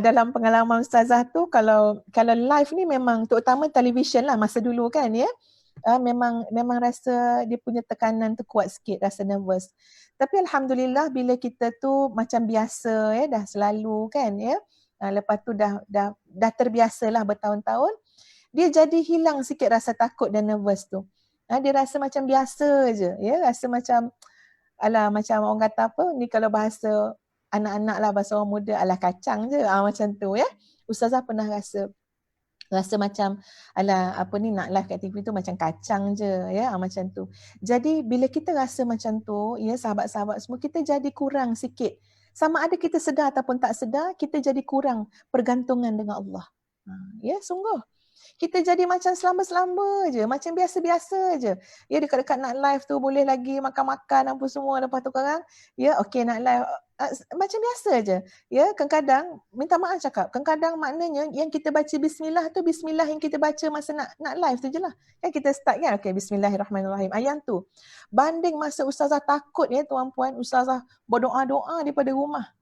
C: dalam pengalaman ustazah tu, kalau live ni memang terutama televisyen lah masa dulu kan, ya, memang rasa dia punya tekanan tu kuat sikit, rasa nervous. Tapi alhamdulillah bila kita tu macam biasa, ya, dah selalu kan, ya. Lepas tu dah terbiasalah bertahun-tahun, dia jadi hilang sikit rasa takut dan nervous tu. Dia rasa macam biasa je, ya, rasa macam macam orang kata apa ni, kalau bahasa anak-anak lah, bahasa orang muda, kacang je, macam tu, ya. Ustazah pernah rasa macam apa ni, nak live kat TV tu macam kacang je, ya, macam tu. Jadi bila kita rasa macam tu, ya, sahabat-sahabat semua, kita jadi kurang sikit. Sama ada kita sedar ataupun tak sedar, kita jadi kurang pergantungan dengan Allah. Ya, sungguh. Kita jadi macam selamba-selamba je, macam biasa-biasa je. Ya, dekat-dekat nak live tu boleh lagi makan-makan apa semua, lepas tu korang, ya okey nak live, macam biasa je. Ya, kadang-kadang, minta maaf cakap, kadang-kadang maknanya yang kita baca bismillah tu, bismillah yang kita baca masa nak live tu je lah. Kan kita start kan, okey bismillahirrahmanirrahim, ayat tu. Banding masa ustazah takut ya tuan-puan, ustazah berdoa-doa daripada rumah.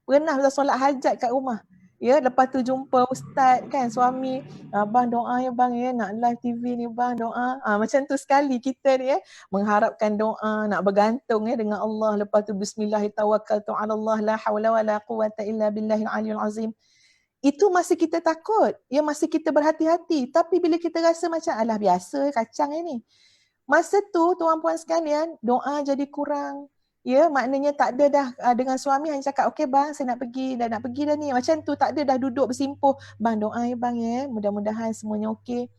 C: Pernah ustazah solat hajat kat rumah. Ya, lepas tu jumpa ustaz kan, suami, bang doa ya bang ya, nak live TV ni bang doa. Macam tu sekali kita ni ya, mengharapkan doa, nak bergantung ya dengan Allah. Lepas tu bismillahirrahmanirrahim, la hawla wa la quwwata illa billahil aliyul azim. Itu masih kita takut, ya masih kita berhati-hati. Tapi bila kita rasa macam alah biasa kacang ni. Masa tu tuan-puan sekalian, doa jadi kurang. Ya, maknanya tak ada dah dengan suami hanya cakap, okey bang, saya nak pergi dah ni. Macam tu, tak ada dah duduk bersimpuh. Bang doa ya bang ya, mudah-mudahan semuanya okey.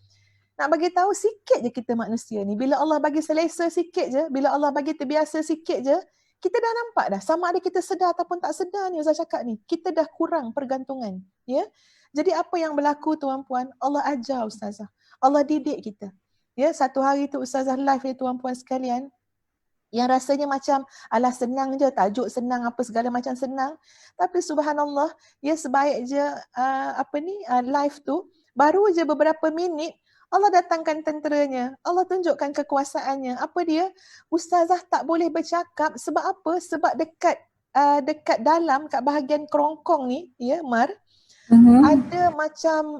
C: Nak bagi tahu sikit je kita manusia ni. Bila Allah bagi selesa sikit je, bila Allah bagi terbiasa sikit je, kita dah nampak dah. Sama ada kita sedar ataupun tak sedar ni Ustaz cakap ni. Kita dah kurang pergantungan. Ya. Jadi apa yang berlaku tuan-puan, Allah ajar Ustazah. Allah didik kita. Ya, satu hari tu Ustazah live ni tuan-puan sekalian, yang rasanya macam alah senang je, tajuk senang, apa segala macam senang. Tapi subhanallah, ya sebaik je live tu, baru je beberapa minit, Allah datangkan tenteranya, Allah tunjukkan kekuasaannya. Apa dia? Ustazah tak boleh bercakap sebab apa? Sebab dekat dalam, kat bahagian kerongkong ni, ya Mar, ada macam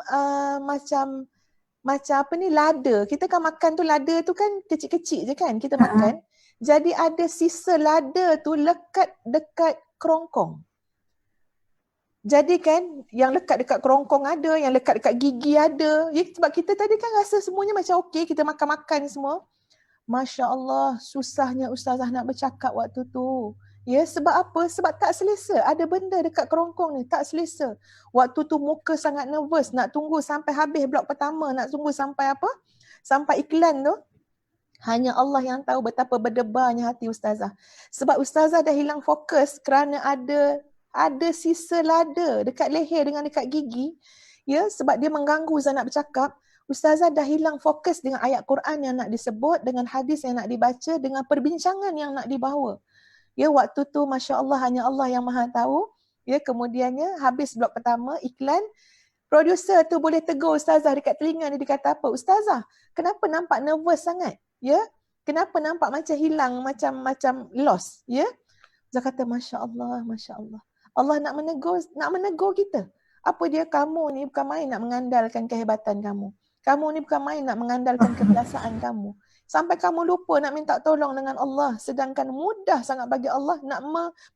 C: apa ni, lada. Kita kan makan tu, lada tu kan kecil-kecil je kan kita makan. Jadi ada sisa lada tu lekat dekat kerongkong. Jadi kan yang lekat dekat kerongkong ada, yang lekat dekat gigi ada. Ya, sebab kita tadi kan rasa semuanya macam okey, kita makan-makan semua. Masya Allah, susahnya ustazah nak bercakap waktu tu. Ya, sebab apa? Sebab tak selesa. Ada benda dekat kerongkong ni, tak selesa. Waktu tu muka sangat nervous, nak tunggu sampai habis blok pertama, nak tunggu sampai apa? Sampai iklan tu. Hanya Allah yang tahu betapa berdebarnya hati ustazah. Sebab ustazah dah hilang fokus kerana ada sisa lada dekat leher dengan dekat gigi. Ya, sebab dia mengganggu ustazah nak bercakap. Ustazah dah hilang fokus dengan ayat Quran yang nak disebut, dengan hadis yang nak dibaca, dengan perbincangan yang nak dibawa. Ya, waktu tu Masya Allah, hanya Allah yang maha tahu. Ya, kemudiannya habis blok pertama, iklan. Producer tu boleh tegur ustazah dekat telinga dia, kata apa? Ustazah, kenapa nampak nervous sangat? Ya, kenapa nampak macam hilang, macam lost? Ya, Ustazah kata Masya Allah, Masya Allah. Allah nak menegur kita. Apa dia? Kamu ni bukan main nak mengandalkan kehebatan kamu. Kamu ni bukan main nak mengandalkan kebiasaan kamu. Sampai kamu lupa nak minta tolong dengan Allah. Sedangkan mudah sangat bagi Allah nak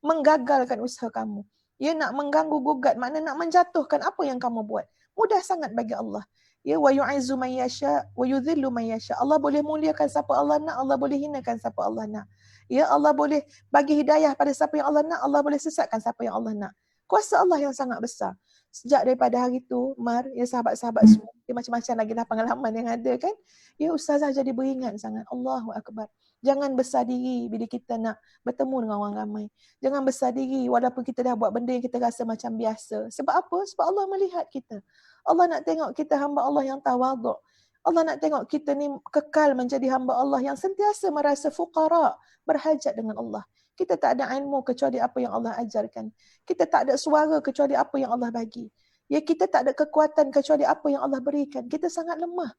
C: menggagalkan usaha kamu. Ya, nak mengganggu gugat, makna nak menjatuhkan apa yang kamu buat. Mudah sangat bagi Allah. Ya, wa yu'izzu man yasha wa yudhillu man yasha. Allah boleh muliakan siapa Allah nak, Allah boleh hinakan siapa Allah nak. Ya, Allah boleh bagi hidayah pada siapa yang Allah nak, Allah boleh sesatkan siapa yang Allah nak. Kuasa Allah yang sangat besar. Sejak daripada hari tu, Mar, ya sahabat-sahabat semua, dia macam-macam lagi lah pengalaman yang ada kan. Ya, ustazah jadi beringat sangat. Allahu Akbar. Jangan besar diri bila kita nak bertemu dengan orang ramai. Jangan besar diri walaupun kita dah buat benda yang kita rasa macam biasa. Sebab apa? Sebab Allah melihat kita. Allah nak tengok kita hamba Allah yang tawaduk. Allah nak tengok kita ni kekal menjadi hamba Allah yang sentiasa merasa fuqara, berhajat dengan Allah. Kita tak ada ilmu kecuali apa yang Allah ajarkan. Kita tak ada suara kecuali apa yang Allah bagi. Ya, kita tak ada kekuatan kecuali apa yang Allah berikan. Kita sangat lemah.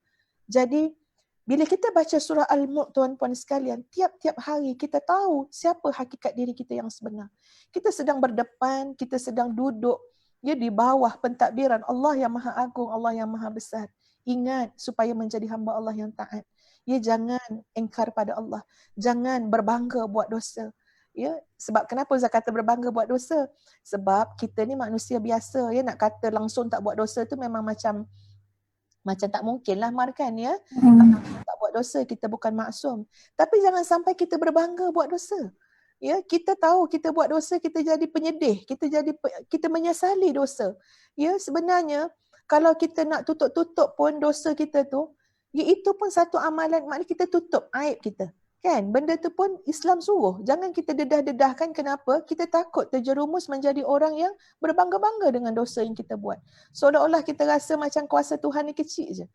C: Jadi, bila kita baca surah Al-Mulk, tuan-puan sekalian, tiap-tiap hari kita tahu siapa hakikat diri kita yang sebenar. Kita sedang berdepan, kita sedang duduk ya di bawah pentadbiran Allah yang Maha Agung, Allah yang Maha Besar. Ingat supaya menjadi hamba Allah yang taat. Ya, jangan engkar pada Allah. Jangan berbangga buat dosa. Ya, sebab kenapa Ustaz kata berbangga buat dosa? Sebab kita ni manusia biasa, ya, nak kata langsung tak buat dosa tu memang macam tak mungkin lah Mar kan, ya. Tak buat dosa, kita bukan maksum. Tapi jangan sampai kita berbangga buat dosa. Ya, kita tahu kita buat dosa, kita jadi penyedih, kita menyesali dosa. Ya, sebenarnya kalau kita nak tutup-tutup pun dosa kita tu, ya itu pun satu amalan, maknanya kita tutup aib kita. Kan, benda tu pun Islam suruh. Jangan kita dedah-dedahkan. Kenapa? Kita takut terjerumus menjadi orang yang berbangga-bangga dengan dosa yang kita buat. Seolah-olah kita rasa macam kuasa Tuhan ni kecil je.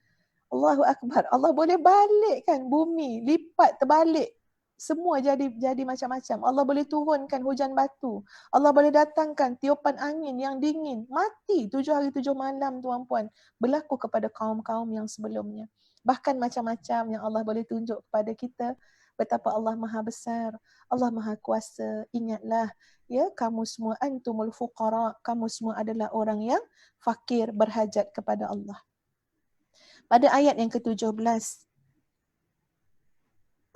C: Allahu Akbar. Allah boleh balikkan bumi, lipat terbalik. Semua jadi macam-macam. Allah boleh turunkan hujan batu. Allah boleh datangkan tiupan angin yang dingin. Mati 7 hari 7 malam tuan-puan. Berlaku kepada kaum-kaum yang sebelumnya. Bahkan macam-macam yang Allah boleh tunjuk kepada kita. Betapa Allah Maha Besar. Allah Maha Kuasa. Ingatlah, ya, kamu semua antumul fuqara. Kamu semua adalah orang yang fakir, berhajat kepada Allah. Pada ayat yang ke-17,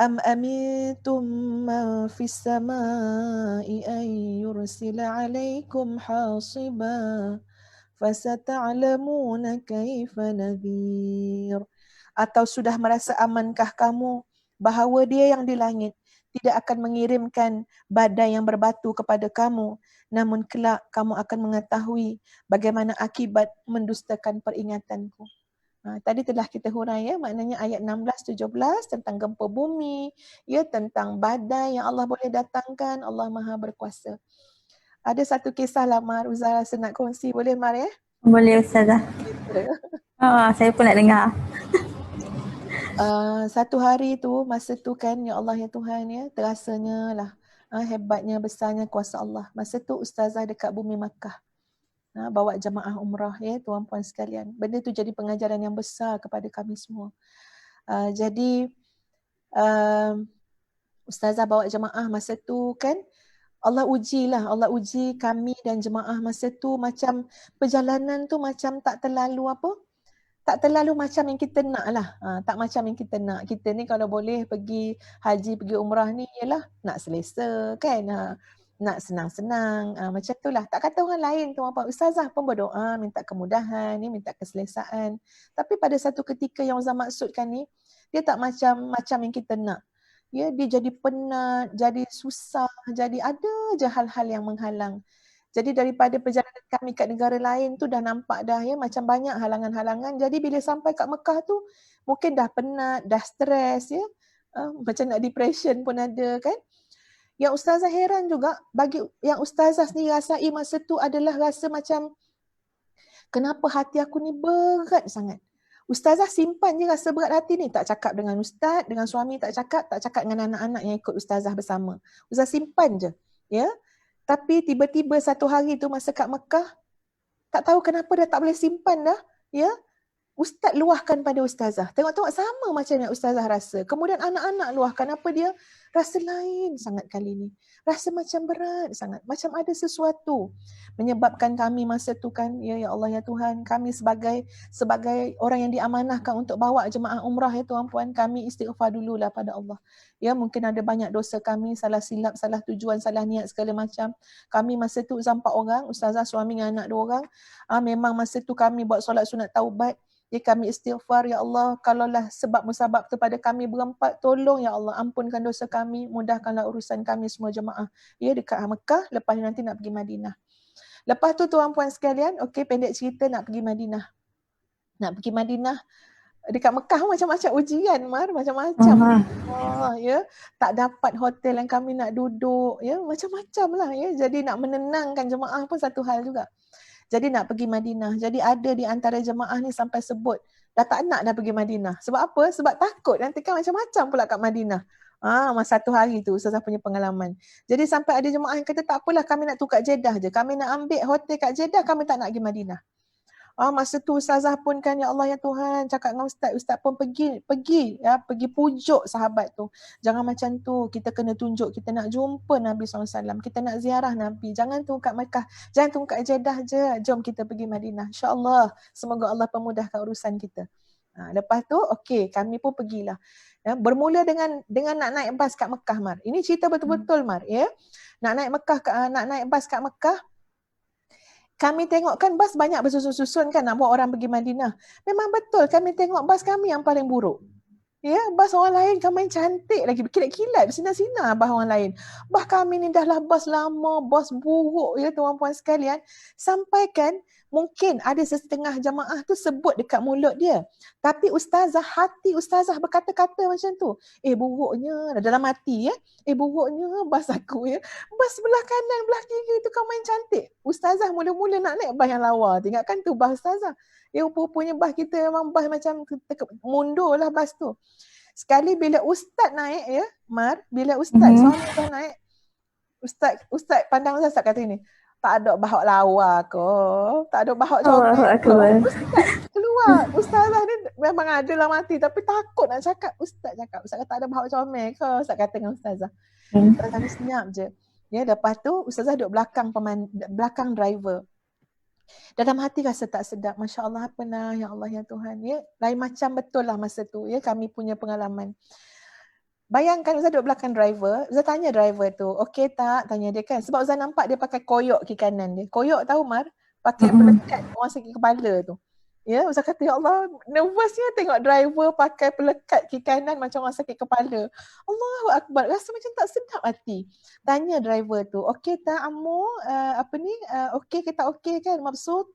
C: Am amintum man fis samai an yursila alaikum hasiba fasata'lamuna kaifa nadhir. Atau sudah merasa amankah kamu bahawa Dia yang di langit tidak akan mengirimkan badai yang berbatu kepada kamu, namun kelak kamu akan mengetahui bagaimana akibat mendustakan peringatanku. Tadi telah kita hurai, ya, maknanya ayat 16-17 tentang gempa bumi, ya, tentang badai yang Allah boleh datangkan. Allah Maha Berkuasa. Ada satu kisah lah Mar, Uzah rasa nak kongsi. Boleh Mar, ya?
B: Boleh Ustazah. Saya pun nak dengar.
C: Satu hari tu, masa tu kan, ya Allah ya Tuhan, ya, terasanya lah hebatnya, besarnya kuasa Allah. Masa tu Ustazah dekat bumi Makkah. Bawa jemaah umrah, ya tuan-puan sekalian. Benda tu jadi pengajaran yang besar kepada kami semua. Jadi Ustazah bawa jemaah masa tu kan, Allah uji kami dan jemaah masa tu. Macam perjalanan tu macam tak terlalu macam yang kita nak lah. Tak macam yang kita nak. Kita ni kalau boleh pergi haji, pergi umrah ni ialah nak selesa kan. Nak senang-senang, macam tu lah. Tak kata orang lain tu apa, Ustazah pun berdoa, minta kemudahan, ni minta keselesaan. Tapi pada satu ketika yang Ustazah maksudkan ni, dia tak macam yang kita nak. Ya, dia jadi penat, jadi susah, jadi ada je hal-hal yang menghalang. Jadi daripada perjalanan kami kat negara lain tu dah nampak dah, ya, macam banyak halangan-halangan. Jadi bila sampai kat Mekah tu, mungkin dah penat, dah stres, ya. Macam nak depression pun ada kan. Yang Ustazah heran juga, bagi yang Ustazah sendiri rasai masa tu adalah rasa macam, kenapa hati aku ni berat sangat. Ustazah simpan je rasa berat hati ni. Tak cakap dengan Ustaz, dengan suami tak cakap dengan anak-anak yang ikut Ustazah bersama. Ustazah simpan je. Ya. Tapi tiba-tiba satu hari tu masa kat Mekah, tak tahu kenapa dah tak boleh simpan dah. Ya. Ustaz luahkan pada Ustazah. Tengok-tengok sama macam yang Ustazah rasa. Kemudian anak-anak luahkan, apa dia? Rasa lain sangat kali ni. Rasa macam berat sangat. Macam ada sesuatu menyebabkan kami masa tu kan, ya Allah ya Tuhan, kami sebagai orang yang diamanahkan untuk bawa jemaah umrah, ya Tuan Puan, kami istighfar dululah pada Allah. Ya, mungkin ada banyak dosa kami, salah silap, salah tujuan, salah niat segala macam. Kami masa tu 4 orang, Ustazah, suami dengan anak 2 orang. Memang masa tu kami buat solat sunat taubat. Ya, kami istighfar, ya Allah, kalaulah sebab musabab kepada kami berempat, tolong ya Allah, ampunkan dosa kami, mudahkanlah urusan kami semua jemaah. Ya, dekat Mekah, lepas ni nanti nak pergi Madinah. Lepas tu tuan-puan sekalian, okey, pendek cerita, nak pergi Madinah. Dekat Mekah macam-macam ujian, Mar, macam-macam. Ya, tak dapat hotel yang kami nak duduk, ya, macam-macam lah, ya. Jadi nak menenangkan jemaah pun satu hal juga. Jadi nak pergi Madinah. Jadi ada di antara jemaah ni sampai sebut, dah tak nak dah pergi Madinah. Sebab apa? Sebab takut nanti kan macam-macam pula kat Madinah. Masa satu hari tu Ustazah punya pengalaman. Jadi sampai ada jemaah yang kata, tak apalah, kami nak tukar Jeddah je. Kami nak ambil hotel kat Jeddah, kami tak nak pergi Madinah. Masa tu Ustazah pun kan, ya Allah ya Tuhan, cakap dengan Ustaz pun pergi pujuk sahabat tu. Jangan macam tu, kita kena tunjuk, kita nak jumpa Nabi SAW, kita nak ziarah Nabi. Jangan tunggu kat Mekah, jangan tunggu kat Jeddah je, jom kita pergi Madinah. InsyaAllah, semoga Allah pemudahkan urusan kita. Lepas tu, okey, kami pun pergilah. Bermula dengan nak naik bas kat Mekah, Mar. Ini cerita betul-betul, Mar. Ya? Nak naik bas kat Mekah, kami tengok kan bas banyak bersusun-susun kan nak bawa orang pergi Madinah. Memang betul, kami tengok bas kami yang paling buruk. Ya, bas orang lain kami cantik lagi, kilat-kilat, bersinar-sinar bas orang lain. Bas kami ni dah lah bas lama, bas buruk, ya tuan-puan sekalian. Sampai kan Mungkin ada setengah jamaah tu sebut dekat mulut dia. Tapi ustazah, hati ustazah berkata-kata macam tu. Buruknya, dalam hati buruknya bas aku Bas sebelah kanan, belah kiri tu kau main cantik. Ustazah mula-mula nak naik bas yang lawa. Tengokkan tu bas ustazah. Rupa-rupanya bas kita memang bas macam mundur lah bas tu. Sekali bila ustaz naik Mar, bila ustaz suami ustaz naik, Ustaz pandang ustaz kata ni, tak ada bahak lawa ko, tak ada bahak comel ko. Ustaz keluar, ustazah ni memang ada dalam hati tapi takut nak cakap. Ustaz kata tak ada bahak comel ko, ustaz kata dengan ustazah. Ustazah ni senyap je. Lepas tu ustazah duduk belakang driver. Dalam hati rasa tak sedap. Masya Allah, apa nak, ya Allah, ya Tuhan. Lain macam betul lah masa tu. Kami punya pengalaman. Bayangkan Ustaz duduk belakang driver, Ustaz tanya driver tu, okey tak? Tanya dia kan. Sebab Ustaz nampak dia pakai koyok kiri kanan dia. Koyok tahu Mar? Pakai pelekat orang sakit kepala tu. Ustaz kata, ya Allah, nervousnya tengok driver pakai pelekat kiri kanan macam orang sakit kepala. Allahu Akbar, rasa macam tak sedap hati. Tanya driver tu, okey tak Ammu? Okey ke tak okey kan? Maksud?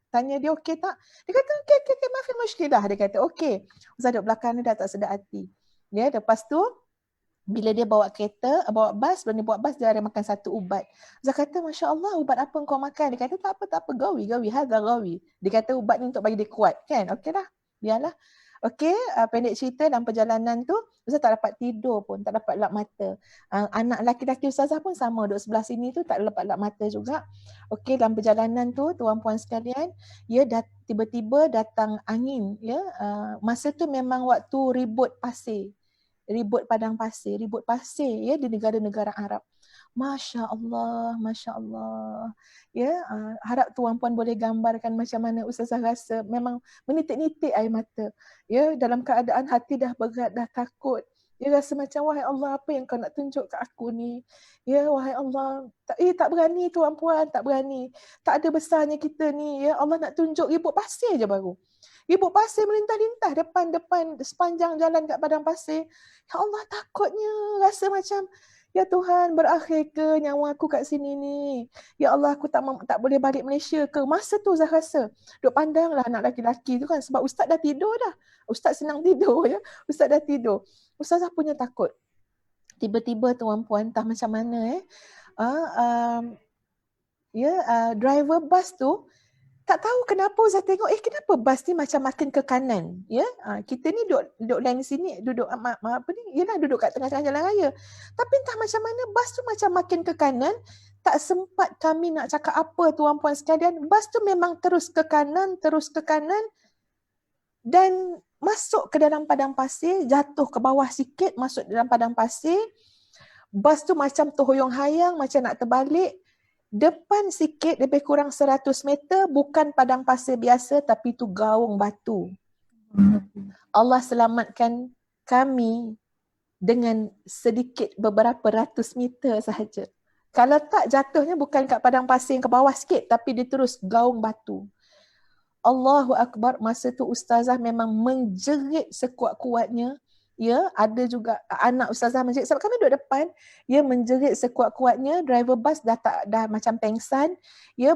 C: Tanya dia okey tak? Dia kata, okey, maaf muskilah. Dia kata, okey. Ustaz duduk belakang ni dah tak sedap hati. Lepas tu, bila dia bawa kereta, bawa bas, bila dia bawa bas, dia ada makan satu ubat. Ustaz kata, Masya Allah, ubat apa kau makan? Dia kata, tak apa, gawi, hadha gawi. Dia kata ubat ni untuk bagi dia kuat, kan? Okey lah, biarlah. Okey, pendek cerita dalam perjalanan tu, Ustaz tak dapat tidur pun, tak dapat lap mata. Anak laki-laki Ustazah pun sama, duduk sebelah sini tu, tak dapat lap mata juga. Okey, dalam perjalanan tu, tuan-puan sekalian, tiba-tiba datang angin. Masa tu memang waktu ribut padang pasir di negara-negara Arab. Masya Allah. Harap tuan-puan boleh gambarkan macam mana Ustazah rasa, memang menitik-nitik air mata. Dalam keadaan hati dah berat, dah takut. Rasa macam, wahai Allah, apa yang kau nak tunjuk ke aku ni? Wahai Allah, tak berani tuan-puan, tak berani. Tak ada besarnya kita ni. Allah nak tunjuk ribut pasir je baru. Ribut pasir melintah-lintah depan sepanjang jalan kat padang pasir. Ya Allah, takutnya rasa macam, ya Tuhan, berakhir ke nyawa aku kat sini ni? Ya Allah, aku tak boleh balik Malaysia ke? Masa tu Zah rasa, duk pandanglah anak lelaki tu kan, sebab Ustaz dah tidur dah. Ustaz senang tidur Ustaz dah tidur. Ustazah punya takut. Tiba-tiba tuan-puan, entah macam mana driver bas tu, tak tahu kenapa Ustaz tengok, kenapa bas ni macam makin ke kanan. Kita ni duduk lain sini, duduk duduk kat tengah-tengah jalan raya. Tapi entah macam mana bas tu macam makin ke kanan. Tak sempat kami nak cakap apa tuan-puan sekalian. Bas tu memang terus ke kanan dan masuk ke dalam padang pasir, jatuh ke bawah sikit, masuk dalam padang pasir. Bas tu macam terhoyong-hayang, macam nak terbalik. Depan sikit, lebih kurang 100 meter, bukan padang pasir biasa, tapi itu gaung batu. Allah selamatkan kami dengan sedikit beberapa ratus meter sahaja. Kalau tak, jatuhnya bukan kat padang pasir yang ke bawah sikit, tapi dia terus gaung batu. Allahu Akbar, masa tu Ustazah memang menjerit sekuat-kuatnya. Ada juga anak Ustazah menjerit sebab kami duduk depan. Menjerit sekuat-kuatnya. Driver bas dah macam pengsan.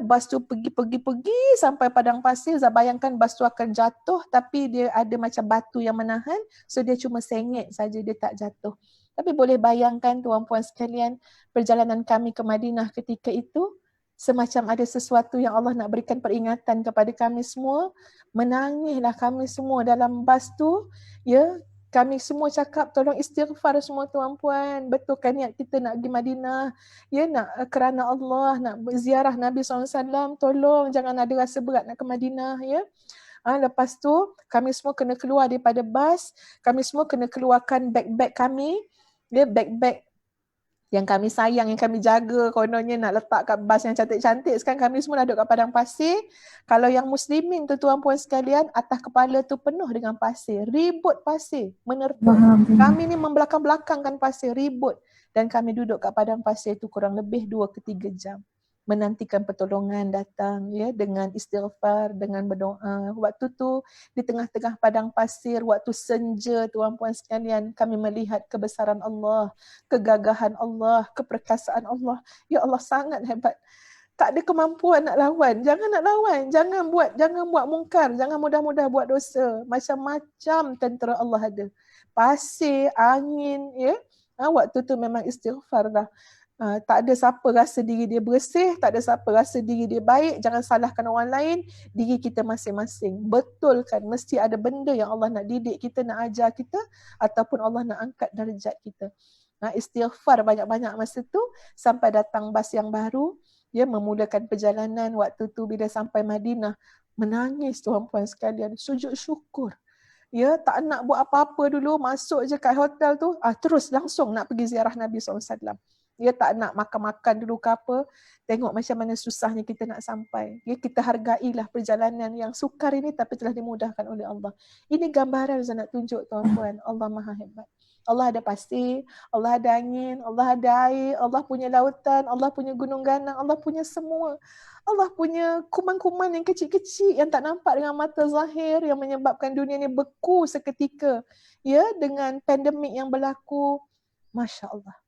C: Bas tu pergi sampai padang pasir. Ustazah bayangkan bas tu akan jatuh, tapi dia ada macam batu yang menahan. So dia cuma sengit saja, dia tak jatuh. Tapi boleh bayangkan tuan-puan sekalian, perjalanan kami ke Madinah ketika itu semacam ada sesuatu yang Allah nak berikan peringatan kepada kami semua. Menangislah kami semua dalam bas tu. Kami semua cakap, tolong istighfar semua tuan-puan. Betulkan niat kita nak pergi Madinah. Nak kerana Allah, nak ziarah Nabi SAW. Tolong jangan ada rasa berat nak ke Madinah. Lepas tu, kami semua kena keluar daripada bas. Kami semua kena keluarkan beg-beg kami. Beg-beg yang kami sayang, yang kami jaga, kononnya nak letak kat bas yang cantik-cantik. Sekarang kami semua dah duduk kat padang pasir. Kalau yang muslimin tu tuan-puan sekalian, atas kepala tu penuh dengan pasir. Ribut pasir, menerpa. Kami ni membelakang-belakangkan pasir, ribut. Dan kami duduk kat padang pasir tu kurang lebih 2 ke 3 jam. Menantikan pertolongan datang dengan istighfar, dengan berdoa. Waktu tu di tengah-tengah padang pasir, waktu senja tuan-puan sekalian, kami melihat kebesaran Allah, kegagahan Allah, keperkasaan Allah. Ya Allah, sangat hebat. tak ada kemampuan nak lawan. Jangan nak lawan, jangan buat mungkar, jangan mudah-mudah buat dosa. Macam-macam tentera Allah ada. Pasir, angin, ya. Waktu tu memang istighfar dah. Tak ada siapa rasa diri dia bersih, tak ada siapa rasa diri dia baik, jangan salahkan orang lain, diri kita masing-masing. Betul kan, mesti ada benda yang Allah nak didik kita, nak ajar kita, ataupun Allah nak angkat darjat kita. Istighfar banyak-banyak masa tu, sampai datang bas yang baru, ya, memulakan perjalanan. Waktu tu bila sampai Madinah, menangis tuan-puan sekalian, sujud syukur. Ya, tak nak buat apa-apa dulu, masuk je kat hotel tu, terus langsung nak pergi ziarah Nabi SAW. Ya, tak nak makan-makan dulu ke apa. Tengok macam mana susahnya kita nak sampai. Ya, kita hargailah perjalanan yang sukar ini tapi telah dimudahkan oleh Allah. Ini gambaran saya nak tunjuk tuan-puan. Allah Maha Hebat. Allah ada pasir, Allah ada angin, Allah ada air, Allah punya lautan, Allah punya gunung ganang, Allah punya semua. Allah punya kuman-kuman yang kecil-kecil yang tak nampak dengan mata zahir yang menyebabkan dunia ni beku seketika. Ya, dengan pandemik yang berlaku. Masya Allah.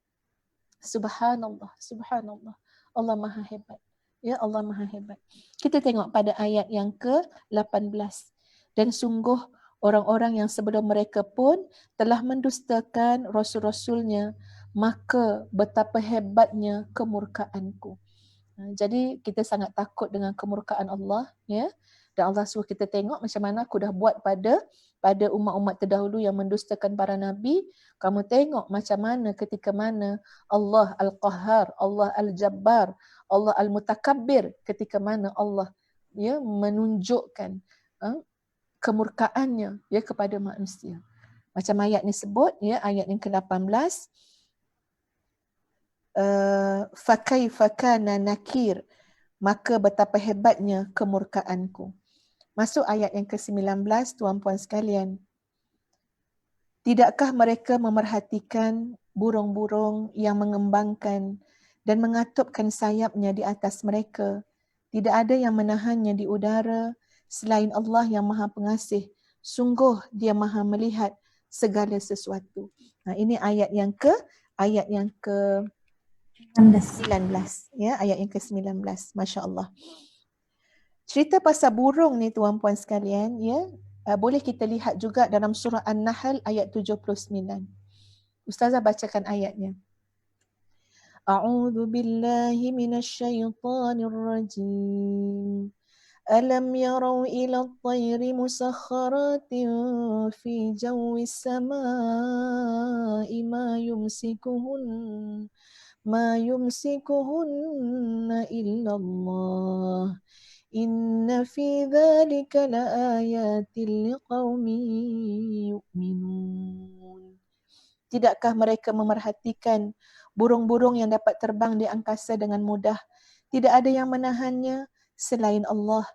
C: Subhanallah, subhanallah. Allah Maha Hebat. Ya, Allah Maha Hebat. Kita tengok pada ayat yang ke-18. Dan sungguh orang-orang yang sebelum mereka pun telah mendustakan rasul-rasulnya, maka betapa hebatnya kemurkaanku. Jadi kita sangat takut dengan kemurkaan Allah, ya. Dan Allah suruh kita tengok macam mana aku dah buat pada umat-umat terdahulu yang mendustakan para nabi. Kamu tengok macam mana ketika mana Allah Al-Qahhar, Allah Al-Jabbar, Allah Al-Mutakabbir, ketika mana Allah, ya, menunjukkan kemurkaannya, ya, kepada manusia. Macam ayat ni sebut, ya, ayat yang ke-18, fakaifa kana nakir, maka betapa hebatnya kemurkaanku. Masuk ayat yang ke-19, tuan-puan sekalian. Tidakkah mereka memerhatikan burung-burung yang mengembangkan dan mengatupkan sayapnya di atas mereka? Tidak ada yang menahannya di udara selain Allah yang Maha Pengasih. Sungguh Dia Maha melihat segala sesuatu. Ini ayat yang ke-19, ya, ayat yang ke-19. Masya-Allah. Cerita pasal burung ni tuan-puan sekalian, ya, boleh kita lihat juga dalam surah An-Nahl ayat 79. Ustazah bacakan ayatnya. A'udzu billahi minasyaitonir rajim. Alam yarau ila at-tayri musakhkharatin fi jawis samaa'i ma yumsikuhunna illa Allah. Inna fi dhalika laayatin liqaumin yu'minun. Tidakkah mereka memerhatikan burung-burung yang dapat terbang di angkasa dengan mudah? Tidak ada yang menahannya selain Allah.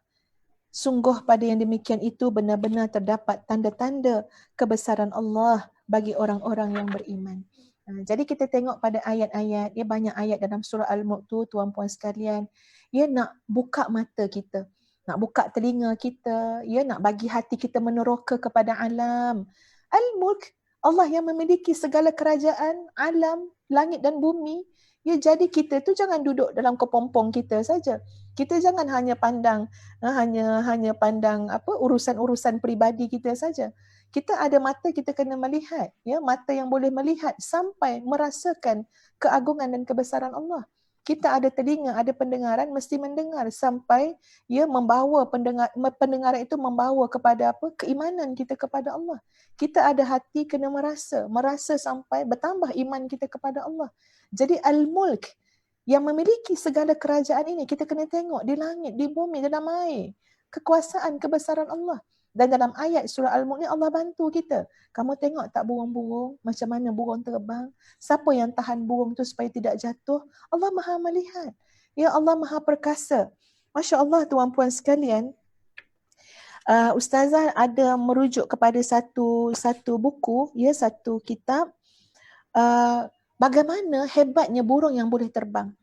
C: Sungguh pada yang demikian itu benar-benar terdapat tanda-tanda kebesaran Allah bagi orang-orang yang beriman. Jadi kita tengok pada ayat-ayat, ya, banyak ayat dalam surah Al-Mulk tu, tuan-puan sekalian, ya, nak buka mata kita, nak buka telinga kita, ya, nak bagi hati kita meneroka kepada alam. Al-Mulk, Allah yang memiliki segala kerajaan, alam, langit dan bumi. Ya, jadi kita tu jangan duduk dalam kepompong kita saja. Kita jangan hanya pandang hanya pandang urusan-urusan peribadi kita saja. Kita ada mata, kita kena melihat, ya, mata yang boleh melihat sampai merasakan keagungan dan kebesaran Allah. Kita ada telinga, ada pendengaran, mesti mendengar sampai, ya, membawa pendengaran itu membawa kepada keimanan kita kepada Allah. Kita ada hati, kena merasa sampai bertambah iman kita kepada Allah. Jadi Al-Mulk yang memiliki segala kerajaan ini, kita kena tengok di langit, di bumi, dalam air, kekuasaan, kebesaran Allah. Dan dalam ayat surah Al-Mulk ni Allah bantu kita. Kamu tengok tak burung-burung, macam mana burung terbang? Siapa yang tahan burung tu supaya tidak jatuh? Allah Maha melihat. Ya, Allah Maha perkasa. Masya Allah tuan-puan sekalian. Ustazah ada merujuk kepada satu buku, ya, satu kitab. Bagaimana hebatnya burung yang boleh terbang.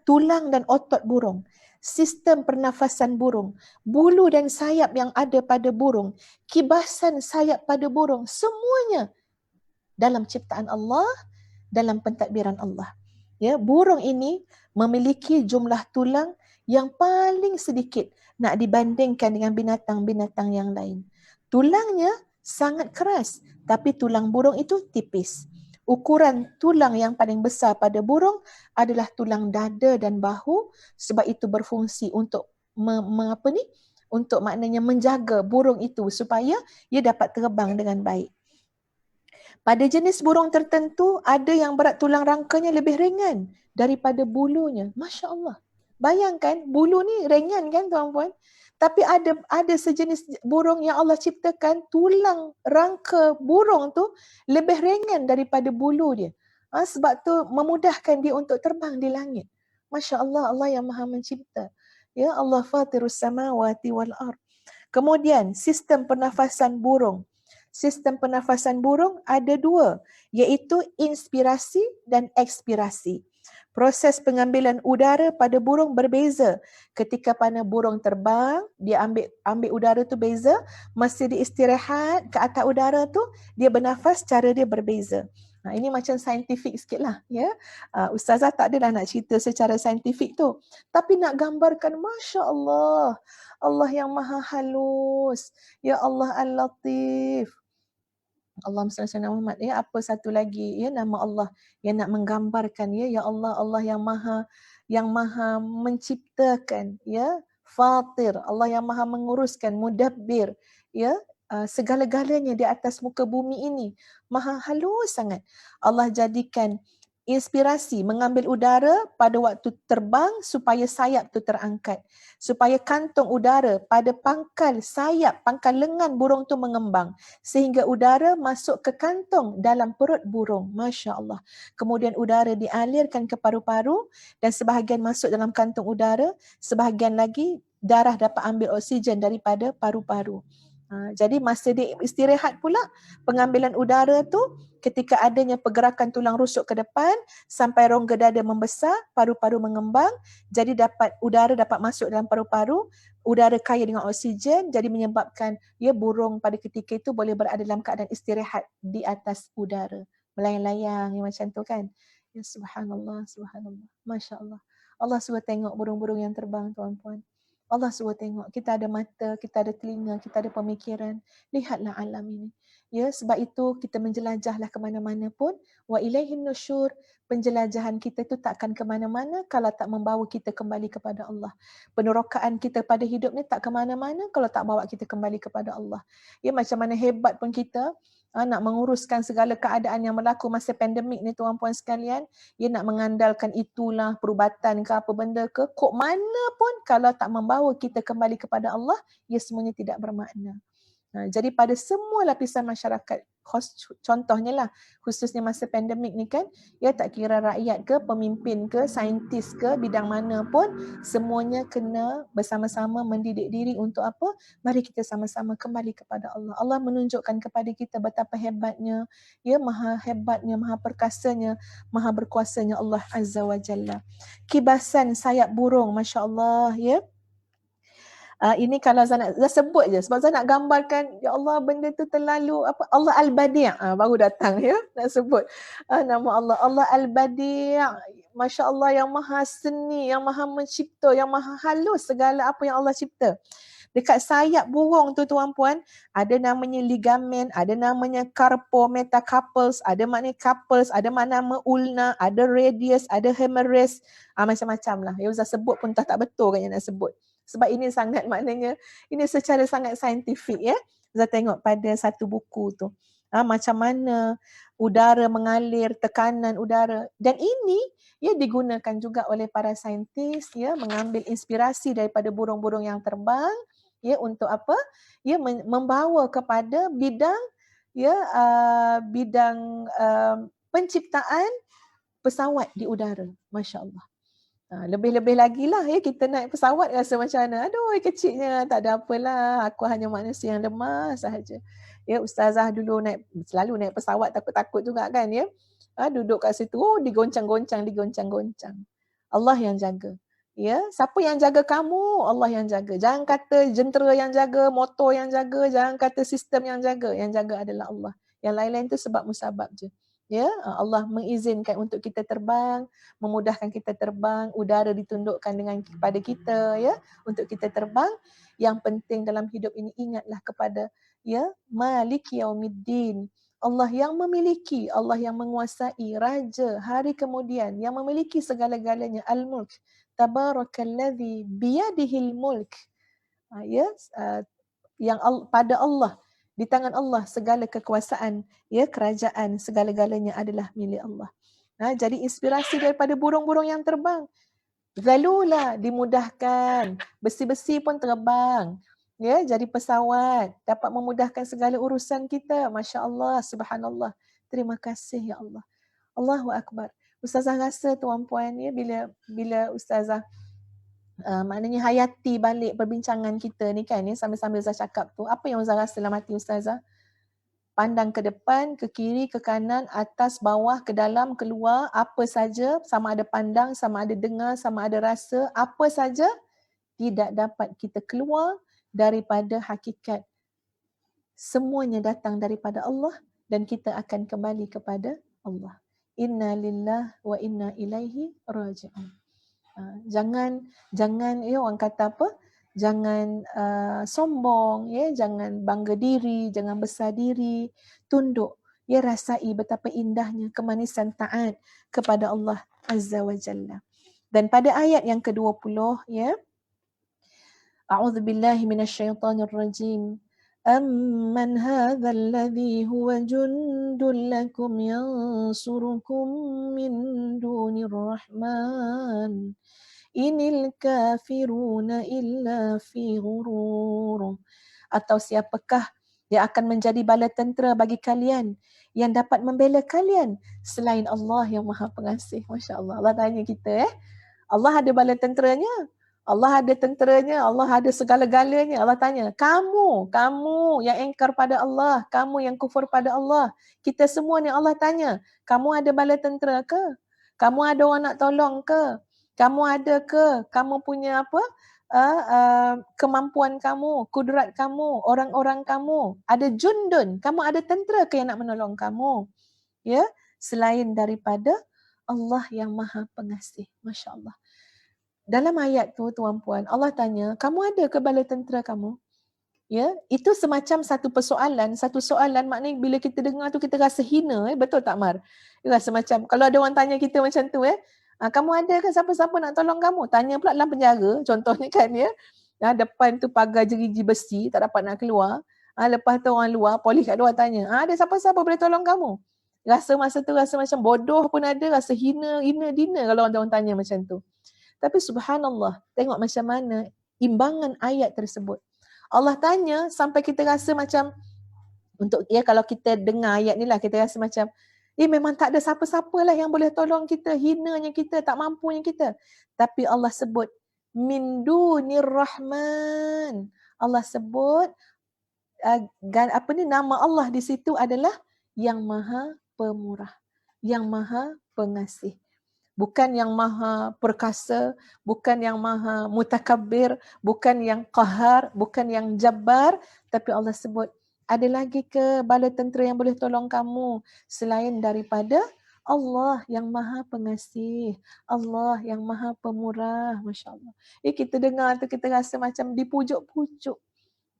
C: Tulang dan otot burung, sistem pernafasan burung, bulu dan sayap yang ada pada burung, kibasan sayap pada burung, semuanya dalam ciptaan Allah, dalam pentadbiran Allah. Ya, burung ini memiliki jumlah tulang yang paling sedikit nak dibandingkan dengan binatang-binatang yang lain. Tulangnya sangat keras, tapi tulang burung itu tipis. Ukuran tulang yang paling besar pada burung adalah tulang dada dan bahu, sebab itu berfungsi untuk untuk maknanya menjaga burung itu supaya ia dapat terbang dengan baik. Pada jenis burung tertentu, ada yang berat tulang rangkanya lebih ringan daripada bulunya. Masya Allah. Bayangkan, bulu ni ringan kan tuan-puan? Tapi ada sejenis burung yang Allah ciptakan, tulang rangka burung tu lebih ringan daripada bulu dia. Sebab tu memudahkan dia untuk terbang di langit. Masya Allah, Allah yang maha mencipta. Ya Allah fatirus samawati wal ard. Kemudian, sistem pernafasan burung. Sistem pernafasan burung ada dua, iaitu inspirasi dan ekspirasi. Proses pengambilan udara pada burung berbeza. Ketika pada burung terbang, dia ambil udara tu beza. Masa dia istirahat ke atas udara tu, dia bernafas, cara dia berbeza. Ini macam saintifik sikit lah. Ya. Ustazah tak adalah nak cerita secara saintifik tu. Tapi nak gambarkan, Masya Allah. Allah yang maha halus. Ya Allah Al-Latif. Allahumma salli ala Muhammad. Ya, apa satu lagi ya nama Allah yang nak menggambarkan ya Allah, Allah yang maha menciptakan, ya, Fatir, Allah yang maha menguruskan, Mudabbir, ya, segala-galanya di atas muka bumi ini. Maha halus sangat. Allah jadikan inspirasi mengambil udara pada waktu terbang supaya sayap tu terangkat. Supaya kantong udara pada pangkal sayap, pangkal lengan burung tu mengembang. Sehingga udara masuk ke kantong dalam perut burung. Masya Allah. Kemudian udara dialirkan ke paru-paru dan sebahagian masuk dalam kantong udara. Sebahagian lagi darah dapat ambil oksigen daripada paru-paru. Jadi masa dia istirahat pula, pengambilan udara tu ketika adanya pergerakan tulang rusuk ke depan sampai rongga dada membesar, paru-paru mengembang, jadi udara dapat masuk dalam paru-paru, udara kaya dengan oksigen, jadi menyebabkan burung pada ketika itu boleh berada dalam keadaan istirahat di atas udara, melayang-layang macam tu kan. Ya subhanallah, subhanallah. Masya Allah. Allah suruh tengok burung-burung yang terbang tuan-puan. Allah suruh tengok, kita ada mata, kita ada telinga, kita ada pemikiran. Lihatlah alam ini. Ya, sebab itu kita menjelajahlah ke mana-mana pun. Wa ilaihin nusyur. Penjelajahan kita itu takkan ke mana-mana kalau tak membawa kita kembali kepada Allah. Penerokaan kita pada hidup ni tak ke mana-mana kalau tak bawa kita kembali kepada Allah. Ya, macam mana hebat pun kita nak menguruskan segala keadaan yang berlaku masa pandemik ni tuan-puan sekalian, nak mengandalkan itulah perubatan ke apa benda ke, kok mana pun kalau tak membawa kita kembali kepada Allah, semuanya tidak bermakna. Jadi pada semua lapisan masyarakat, contohnya lah, khususnya masa pandemik ni kan, tak kira rakyat ke, pemimpin ke, saintis ke, bidang mana pun, semuanya kena bersama-sama mendidik diri untuk apa? Mari kita sama-sama kembali kepada Allah. Allah menunjukkan kepada kita betapa hebatnya, maha hebatnya, maha perkasanya, maha berkuasanya Allah Azza wa Jalla. Kibasan sayap burung, Masya Allah, ya. Ini kalau saya sebut je sebab saya nak gambarkan, ya Allah benda tu terlalu apa, Allah Al-Badi' baru datang nak sebut nama Allah, Allah Al-Badi', Masya Allah, yang maha seni, yang maha mencipta, yang maha halus segala apa yang Allah cipta. Dekat sayap burung tu tuan-puan, ada namanya ligamen, ada namanya carpo, metacarpals, ada makna carpals, ada nama ulna, ada radius, ada hemeris, macam-macam lah. Ya Ustaz sebut pun tak betul kan yang nak sebut. Sebab ini sangat maknanya, ini secara sangat saintifik ya. Ustaz tengok pada satu buku tu. Macam mana udara mengalir, tekanan udara. Dan ini digunakan juga oleh para saintis mengambil inspirasi daripada burung-burung yang terbang untuk apa? Membawa kepada bidang penciptaan pesawat di udara. Masya Allah. Lebih-lebih lagi lah kita naik pesawat rasa macam mana. Aduh kecilnya, tak ada apalah. Aku hanya manusia yang lemah sahaja. Ustazah dulu selalu naik pesawat takut-takut juga kan duduk kat situ, digoncang-goncang. Allah yang jaga. Siapa yang jaga kamu? Allah yang jaga. Jangan kata jentera yang jaga, motor yang jaga, jangan kata sistem yang jaga. Yang jaga adalah Allah. Yang lain-lain tu sebab musabab je. Ya, Allah mengizinkan untuk kita terbang, memudahkan kita terbang, udara ditundukkan dengan kepada kita, ya, untuk kita terbang. Yang penting dalam hidup ini ingatlah kepada, ya, Maliki Yaumiddin. Allah yang memiliki, Allah yang menguasai, Raja hari kemudian, yang memiliki segala-galanya, Al-Mulk. Tabarakalladzi biyadihil mulk. Ya, yang pada Allah, di tangan Allah segala kekuasaan, ya, kerajaan segala-galanya adalah milik Allah. Jadi inspirasi daripada burung-burung yang terbang. Zalula, dimudahkan, besi-besi pun terbang. Ya, jadi pesawat, dapat memudahkan segala urusan kita. Masya Allah, subhanallah. Terima kasih ya Allah. Allahu Akbar. Ustazah rasa tuan-puan, ya, bila Ustazah maknanya hayati balik perbincangan kita ni kan, ya, sambil-sambil Ustazah cakap tu, apa yang Ustazah rasa dalam hati Ustazah? Pandang ke depan, ke kiri, ke kanan, atas, bawah, ke dalam, keluar, apa saja, sama ada pandang, sama ada dengar, sama ada rasa, apa saja tidak dapat kita keluar daripada hakikat. Semuanya datang daripada Allah dan kita akan kembali kepada Allah. Inna lillah wa inna ilaihi raji'un. Jangan ya, orang kata apa? Jangan sombong, ya, jangan bangga diri, jangan besar diri, tunduk, ya, rasai betapa indahnya kemanisan taat kepada Allah Azza wa Jalla. Dan pada ayat yang ke-20, ya, A'udzubillahi minasyaitonir rajim. Amman hadzal ladzi huwa jundul lakum yansurukum min dunir rahman. Inil kafiruna illa fi ghurur. Atau siapakah yang akan menjadi bala tentera bagi kalian yang dapat membela kalian selain Allah yang Maha Pengasih. Masya Allah. Allah tanya kita, Allah ada bala tenteranya, Allah ada tenteranya, Allah ada segala-galanya. Allah tanya, kamu yang engkar pada Allah, kamu yang kufur pada Allah. Kita semua ni Allah tanya, kamu ada bala tentera ke? Kamu ada orang nak tolong ke? Kamu ada ke? Kamu punya apa? Kemampuan kamu, kudrat kamu, orang-orang kamu. Ada jundun, kamu ada tentera ke yang nak menolong kamu? Ya, selain daripada Allah yang Maha Pengasih. Masya Allah. Dalam ayat tu, tuan-puan, Allah tanya, kamu ada ke bala tentera kamu? Ya, itu semacam satu soalan, maknanya bila kita dengar tu kita rasa hina, betul tak Mar? Rasa macam, kalau ada orang tanya kita macam tu, kamu ada ke siapa-siapa nak tolong kamu? Tanya pula dalam penjara, contohnya kan, ya. Depan tu pagar jeriji besi, tak dapat nak keluar. Lepas tu orang luar, polis kat luar tanya, ada siapa-siapa boleh tolong kamu? Rasa masa tu rasa macam bodoh pun ada, rasa hina kalau orang tanya macam tu. Tapi subhanallah, tengok macam mana imbangan ayat tersebut. Allah tanya sampai kita rasa macam, untuk ya, kalau kita dengar ayat ni lah, kita rasa macam memang tak ada siapa-siapa lah yang boleh tolong kita, hinanya kita, tak mampunya kita. Tapi Allah sebut min dunir rahman. Allah sebut nama Allah di situ adalah yang Maha Pemurah, yang Maha Pengasih. Bukan yang Maha Perkasa, bukan yang Maha Mutakabbir, bukan yang Qahar, bukan yang Jabbar, tapi Allah sebut, ada lagi ke bala tentera yang boleh tolong kamu selain daripada Allah yang Maha Pengasih, Allah yang Maha Pemurah. Masya Allah. Kita dengar tu kita rasa macam dipujuk-pujuk.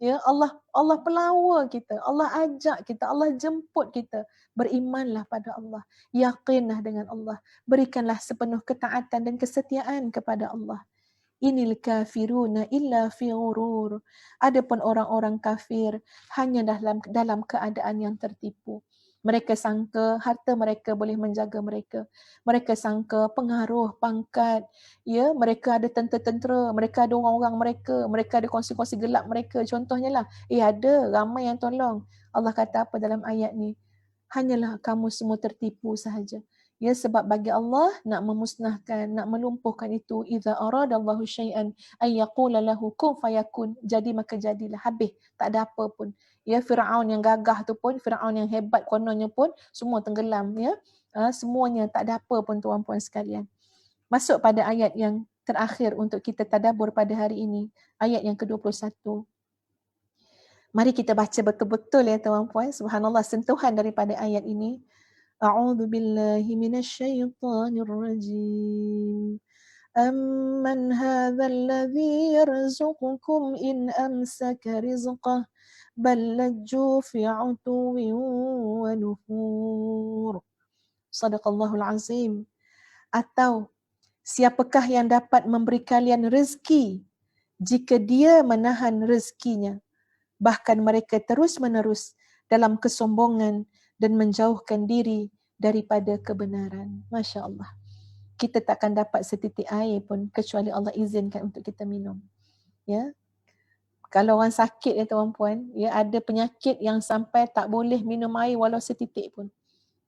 C: Ya, Allah pelawa kita, Allah ajak kita, Allah jemput kita. Berimanlah pada Allah, yakinlah dengan Allah, berikanlah sepenuh ketaatan dan kesetiaan kepada Allah. Inil kafiruna illa fi ghurur. Adapun orang-orang kafir hanya dalam keadaan yang tertipu. Mereka sangka harta mereka boleh menjaga mereka. Mereka sangka pengaruh, pangkat, ya, mereka ada tentera-tentera, mereka ada orang-orang mereka ada kongsi-kongsi gelap mereka. Contohnya lah, ada ramai yang tolong. Allah kata apa dalam ayat ni? Hanyalah kamu semua tertipu sahaja. Ya, sebab bagi Allah nak memusnahkan, nak melumpuhkan itu, idza aradallahu syai'an ay yaqula lahu kun fayakun, jadi maka jadilah, habis, tak ada apa pun. Ya, Firaun yang gagah tu pun, Firaun yang hebat kononnya pun semua tenggelam, ya. Semuanya tak ada apa pun, tuan-puan sekalian. Masuk pada ayat yang terakhir untuk kita tadabbur pada hari ini, ayat yang ke-21. Mari kita baca betul-betul, ya tuan-puan. Subhanallah, sentuhan daripada ayat ini. A'udzu billahi minasyaitonir rajim. أَمَّنْ هَذَا الَّذِي يَرْزُقُكُمْ إِنْ أَمْسَكَ رِزْقَهُ بَلْ لَجُّوا فِي عُتُوٍّ وَنُفُورٍ. Sadaqallahul Azim. Atau siapakah yang dapat memberi kalian rezeki jika dia menahan rezekinya, bahkan mereka terus-menerus dalam kesombongan dan menjauhkan diri daripada kebenaran. Masya Allah. Kita takkan dapat setitik air pun kecuali Allah izinkan untuk kita minum. Ya. Kalau orang sakit ya tuan-puan, ya ada penyakit yang sampai tak boleh minum air walau setitik pun.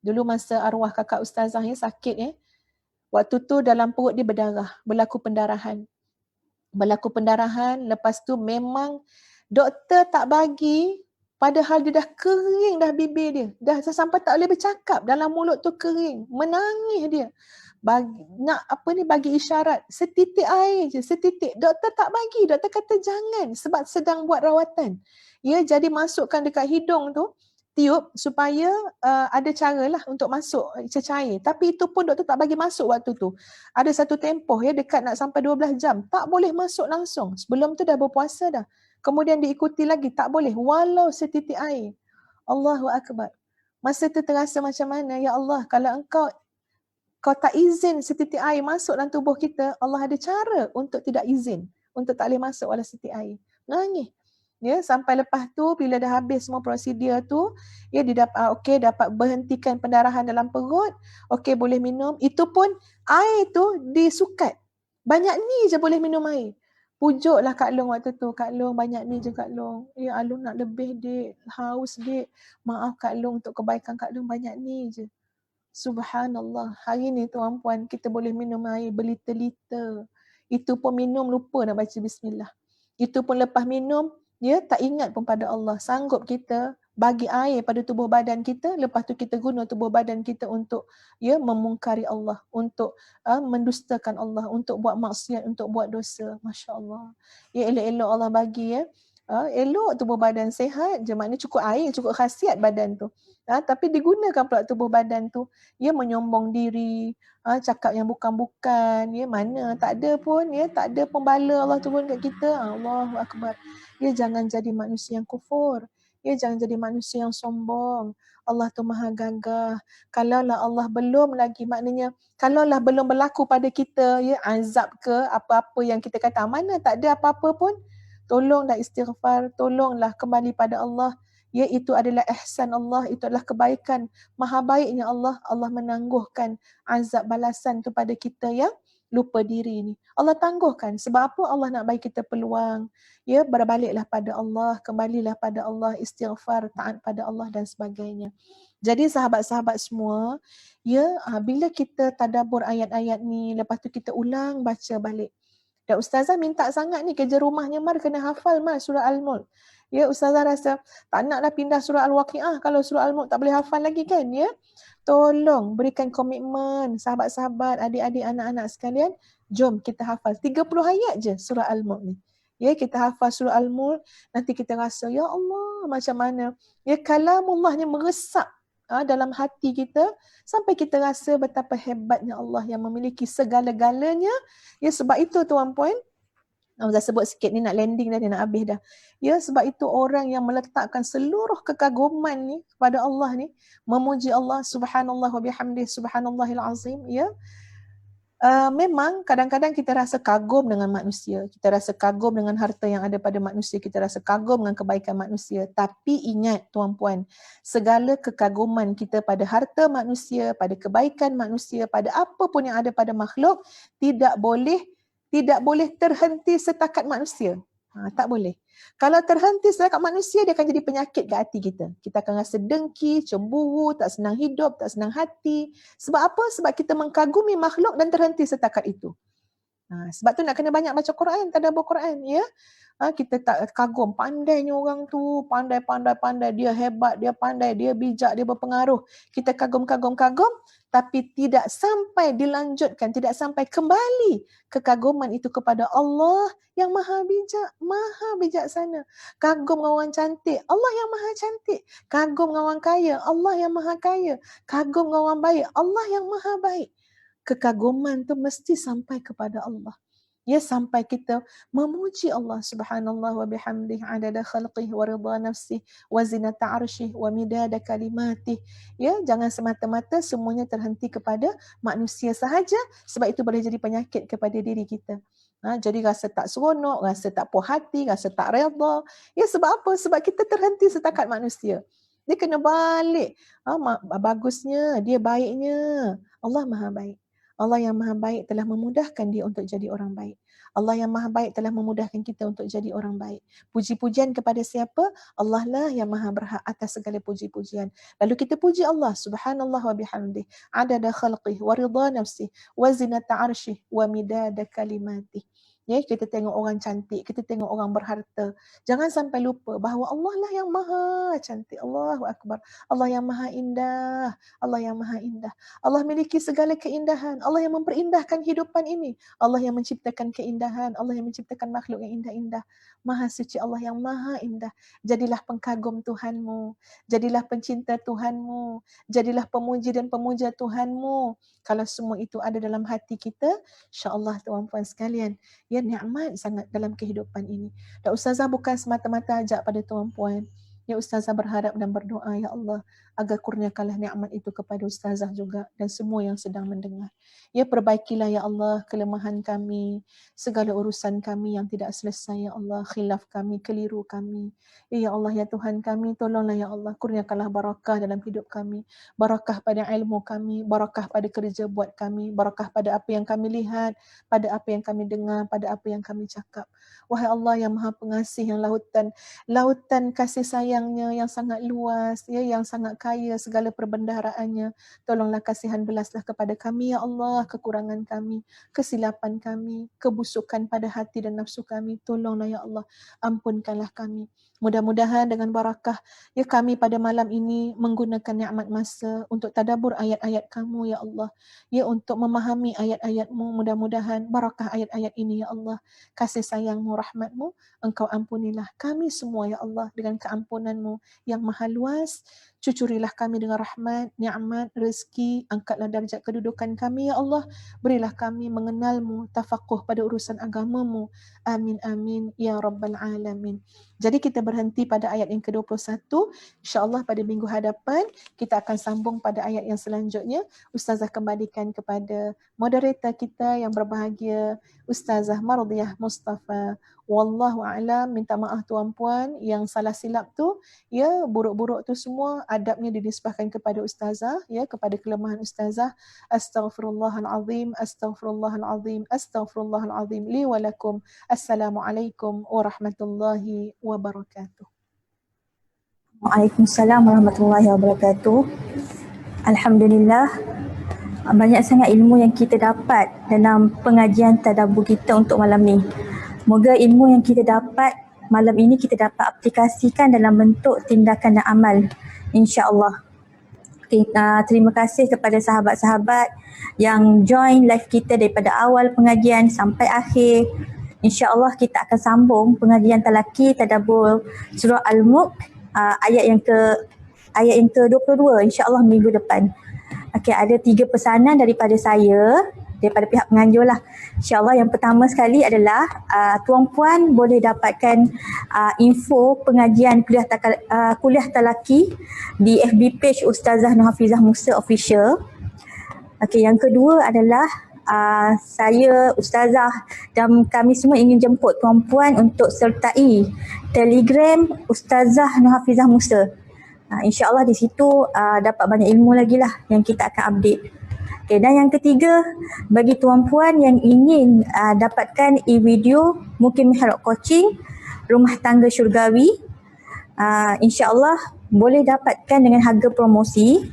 C: Dulu masa arwah kakak ustazah ya sakit ya, waktu tu dalam perut dia berdarah, berlaku pendarahan. Lepas tu memang doktor tak bagi, padahal dia dah kering dah bibir dia. Dah sampai tak boleh bercakap, dalam mulut tu kering, menangis dia. Bagi isyarat setitik air je, setitik. Doktor tak bagi, doktor kata jangan sebab sedang buat rawatan. Ya, jadi masukkan dekat hidung tu tiup supaya ada cara lah untuk masuk cecair. Tapi itu pun doktor tak bagi masuk waktu tu. Ada satu tempoh ya dekat nak sampai 12 jam. Tak boleh masuk langsung. Sebelum tu dah berpuasa dah. Kemudian diikuti lagi. Tak boleh walau setitik air. Allahu Akbar. Masa tu terasa macam mana? Ya Allah, kalau kau tak izin setitik air masuk dalam tubuh kita, Allah ada cara untuk tidak izin. Untuk tak boleh masuk walau setitik air. Nangis. Ya, sampai lepas tu bila dah habis semua prosedur tu, ya dia dapat berhentikan pendarahan dalam perut, okey boleh minum. Itu pun air tu disukat. Banyak ni je boleh minum air. Pujuklah Kak Long waktu tu. Kak Long banyak ni je Kak Long. Ya Alung nak lebih dek, haus dek. Maaf Kak Long untuk kebaikan Kak Long banyak ni je. Subhanallah. Hari ni tuan-puan kita boleh minum air berliter-liter. Itu pun minum lupa nak baca bismillah. Itu pun lepas minum, ya tak ingat pun pada Allah. Sanggup kita bagi air pada tubuh badan kita, lepas tu kita guna tubuh badan kita untuk ya memungkari Allah, untuk mendustakan Allah, untuk buat maksiat, untuk buat dosa. Masya Allah. Ya elok-elok Allah bagi ya. Elok tubuh badan sihat je, maknanya cukup air, cukup khasiat badan tu. Tapi digunakan pula tubuh badan tu, ya menyombong diri, cakap yang bukan-bukan, ya mana tak ada pun, ya tak ada pun bala Allah turun kat kita. Allahu Akbar. Ya jangan jadi manusia yang kufur. Ya jangan jadi manusia yang sombong. Allah tu maha gagah. Kalaulah Allah belum lagi, maknanya kalaulah belum berlaku pada kita ya azab ke apa-apa yang kita kata mana tak ada apa-apa pun, tolonglah istighfar, tolonglah kembali pada Allah. Ya itu adalah ihsan Allah, itu adalah kebaikan. Maha baiknya Allah, Allah menangguhkan azab balasan tu pada kita yang lupa diri ni. Allah tangguhkan. Sebab apa? Allah nak bagi kita peluang. Ya, berbaliklah pada Allah, kembalilah pada Allah, istighfar, taat pada Allah dan sebagainya. Jadi sahabat-sahabat semua, ya bila kita tadabbur ayat-ayat ni, lepas tu kita ulang baca balik. Dan Ustazah minta sangat ni kerja rumahnya Mar kena hafal Mar surah Al-Mulk. Ya Ustazah rasa tak naklah pindah surah Al-Waqiah kalau surah Al-Mulk tak boleh hafal lagi kan ya. Tolong berikan komitmen sahabat-sahabat, adik-adik, anak-anak sekalian. Jom kita hafal 30 ayat je surah Al-Mulk ni. Ya kita hafal surah Al-Mulk, nanti kita rasa ya Allah macam mana. Ya kalamullahnya meresap dalam hati kita sampai kita rasa betapa hebatnya Allah yang memiliki segala-galanya. Ya sebab itu tuan-puan, dah sebut sikit ni nak landing dah, dia nak habis dah. Ya sebab itu orang yang meletakkan seluruh kekaguman ni kepada Allah ni, memuji Allah subhanallah wa bihamdih subhanallahil azim, ya. Memang kadang-kadang kita rasa kagum dengan manusia, kita rasa kagum dengan harta yang ada pada manusia, kita rasa kagum dengan kebaikan manusia. Tapi ingat tuan-puan, segala kekaguman kita pada harta manusia, pada kebaikan manusia, pada apa pun yang ada pada makhluk, tidak boleh terhenti setakat manusia. Tak boleh. Kalau terhenti setakat manusia, dia akan jadi penyakit ke hati kita. Kita akan rasa dengki, cemburu, tak senang hidup, tak senang hati. Sebab apa? Sebab kita mengkagumi makhluk dan terhenti setakat itu. Sebab tu nak kena banyak baca Quran, tadabbur Quran, ya. Kita tak kagum, pandainya orang tu, pandai, dia hebat, dia pandai, dia bijak, dia berpengaruh. Kita kagum, tapi tidak sampai dilanjutkan, tidak sampai kembali kekaguman itu kepada Allah yang maha bijak, maha bijaksana. Kagum dengan orang cantik, Allah yang maha cantik. Kagum dengan orang kaya, Allah yang maha kaya. Kagum dengan orang baik, Allah yang maha baik. Kekaguman tu mesti sampai kepada Allah. Ya, sampai kita memuji Allah subhanallah wa bihamdih adada khalqih wa ridha nafsih wa zinata arshih wa midada kalimatih. Ya, jangan semata-mata semuanya terhenti kepada manusia sahaja, sebab itu boleh jadi penyakit kepada diri kita. Jadi rasa tak seronok, rasa tak puas hati, rasa tak redha. Ya, sebab apa? Sebab kita terhenti setakat manusia. Dia kena balik. Bagusnya, dia baiknya. Allah maha baik. Allah yang maha baik telah memudahkan dia untuk jadi orang baik. Allah yang maha baik telah memudahkan kita untuk jadi orang baik. Puji-pujian kepada siapa? Allah lah yang maha berhak atas segala puji-pujian. Lalu kita puji Allah subhanallah wa bihamdih adada khalqih wa ridha nafsih wa zinata arshih wa midada kalimatih. Ya, kita tengok orang cantik, kita tengok orang berharta. Jangan sampai lupa bahawa Allah lah yang maha cantik. Allahu Akbar. Allah yang maha indah. Allah yang maha indah. Allah memiliki segala keindahan. Allah yang memperindah kehidupan ini. Allah yang menciptakan keindahan. Allah yang menciptakan makhluk yang indah-indah. Maha suci Allah yang maha indah. Jadilah pengkagum Tuhanmu. Jadilah pencinta Tuhanmu. Jadilah pemuji dan pemuja Tuhanmu. Kalau semua itu ada dalam hati kita, insya-Allah tuan-puan sekalian, ya, nikmat sangat dalam kehidupan ini. Dan Ustazah bukan semata-mata ajak pada tuan-puan. Ya, Ustazah berharap dan berdoa, ya Allah, agar kurniakanlah nikmat itu kepada Ustazah juga dan semua yang sedang mendengar. Ya, perbaikilah ya Allah kelemahan kami, segala urusan kami yang tidak selesai, ya Allah, khilaf kami, keliru kami. Ya Allah, ya Tuhan kami, tolonglah ya Allah, kurniakanlah barakah dalam hidup kami, barakah pada ilmu kami, barakah pada kerja buat kami, barakah pada apa yang kami lihat, pada apa yang kami dengar, pada apa yang kami cakap. Wahai Allah yang Maha Pengasih, yang lautan kasih sayangnya yang sangat luas, ya, yang sangat kaya segala perbendaharaannya. Tolonglah kasihan belaslah kepada kami, ya Allah, kekurangan kami, kesilapan kami, kebusukan pada hati dan nafsu kami. Tolonglah ya Allah, ampunkanlah kami. Mudah-mudahan dengan barakah ya kami pada malam ini menggunakan nikmat masa untuk tadabbur ayat-ayat kamu, ya Allah. Ya, untuk memahami ayat-ayatmu. Mudah-mudahan barakah ayat-ayat ini, ya Allah. Kasih sayangmu, rahmatmu, engkau ampunilah kami semua, ya Allah, dengan keampunanmu yang maha luas. Cucurilah kami dengan rahmat, nikmat, rezeki. Angkatlah darjat kedudukan kami, ya Allah. Berilah kami mengenalmu, tafakuh pada urusan agamamu. Amin, amin, ya Rabbal Alamin. Jadi kita berhenti pada ayat yang ke-21. InsyaAllah pada minggu hadapan, kita akan sambung pada ayat yang selanjutnya. Ustazah kembalikan kepada moderator kita yang berbahagia, Ustazah Mardiah Mustafa. Wallahu a'lam. Minta maaf tuan-puan yang salah silap tu, ya, buruk-buruk tu semua adabnya dinisbahkan kepada ustazah, ya, kepada kelemahan ustazah. Astaghfirullahalazim, astaghfirullahalazim, astaghfirullahalazim li wa lakum. Assalamualaikum warahmatullahi wabarakatuh.
B: Waalaikumsalam warahmatullahi wabarakatuh. Alhamdulillah, banyak sangat ilmu yang kita dapat dalam pengajian tadabbur kita untuk malam ni. Moga ilmu yang kita dapat malam ini kita dapat aplikasikan dalam bentuk tindakan dan amal, insya-Allah. Okay, terima kasih kepada sahabat-sahabat yang join live kita daripada awal pengajian sampai akhir. InsyaAllah kita akan sambung pengajian talaki tadabbur surah Al-Mulk ayat yang ke-22 insyaAllah minggu depan. Okey, ada 3 pesanan daripada saya, daripada pihak penganjur lah. InsyaAllah yang pertama sekali adalah tuan-puan boleh dapatkan info pengajian kuliah talaki di FB page Ustazah Nur Hafizah Musa Official. Okey, yang kedua adalah saya, Ustazah dan kami semua ingin jemput tuan-puan untuk sertai Telegram Ustazah Nur Hafizah Musa. InsyaAllah di situ dapat banyak ilmu lagi lah yang kita akan update. Okay, dan yang ketiga, bagi tuan-puan yang ingin dapatkan e-video Mukim Mihrab Coaching Rumah Tangga Syurgawi, insyaAllah boleh dapatkan dengan harga promosi.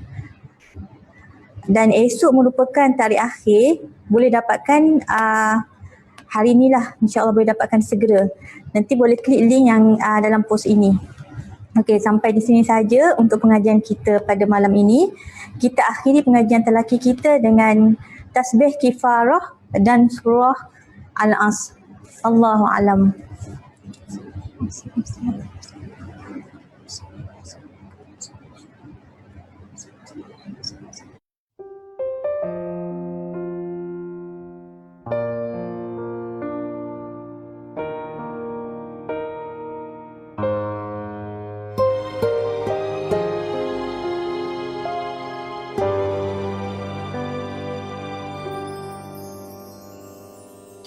B: Dan esok merupakan tarikh akhir, boleh dapatkan hari inilah insya-Allah boleh dapatkan segera. Nanti boleh klik link yang dalam post ini. Okey, sampai di sini saja untuk pengajian kita pada malam ini. Kita akhiri pengajian telaki kita dengan tasbih kifarah dan surah Al-As. Allahu a'lam.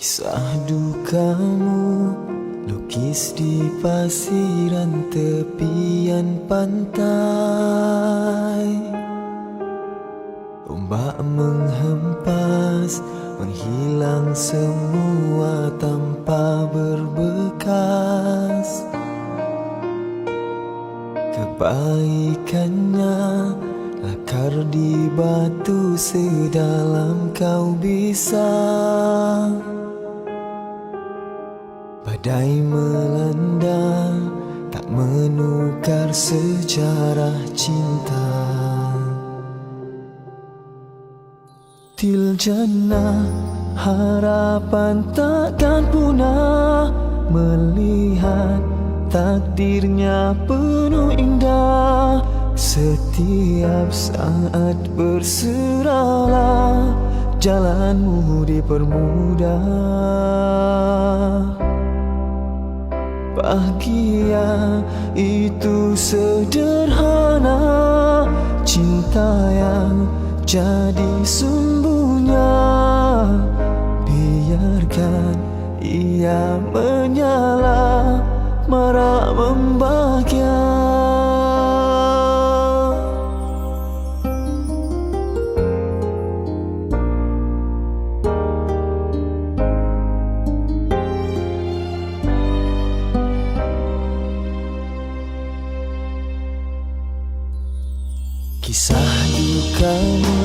A: Kisah dukamu lukis di pasiran tepian pantai. Ombak menghempas, menghilang semua tanpa berbekas. Kebaikannya lakar di batu sedalam kau bisa. Badai melanda tak menukar sejarah cinta. Til jannah harapan takkan punah, melihat takdirnya penuh indah. Setiap saat berserahlah, jalanmu dipermudah. Bahagia itu sederhana, cinta yang jadi sumbunya. Biarkan ia menyala, marak membahagia. Kisah dukamu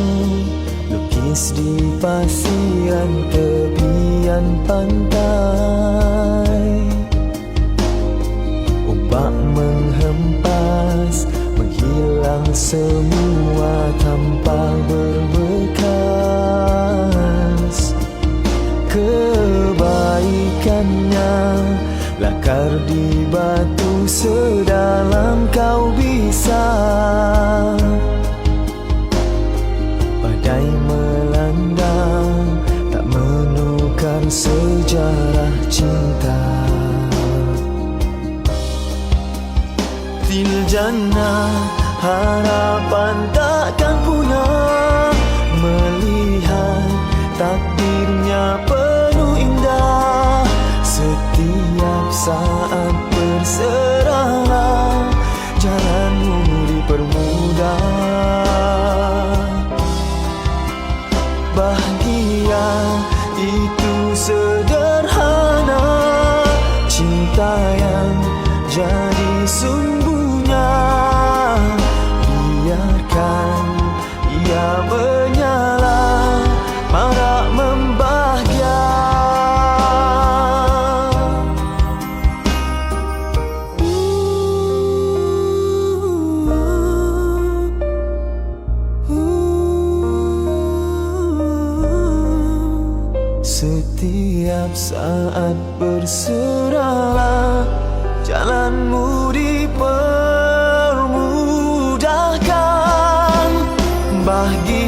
A: lukis di pasiran tepian pantai. Ombak menghempas, menghilang semua tanpa berbekas. Kebaikannya lakar di batu sedalam kau bisa. Badai melanda tak menukar sejarah cinta. Til jannah harapan takkan punah, melihat takdirnya penuh indah. Setiap saat berserahlah, jalanmu dipermudah. Bahagia itu sederhana, cinta yang jadi sumbunya. Biarkan ia menyala, marak membahagia. Setiap saat berserahlah, jalanmu dipermudahkan. Bahagia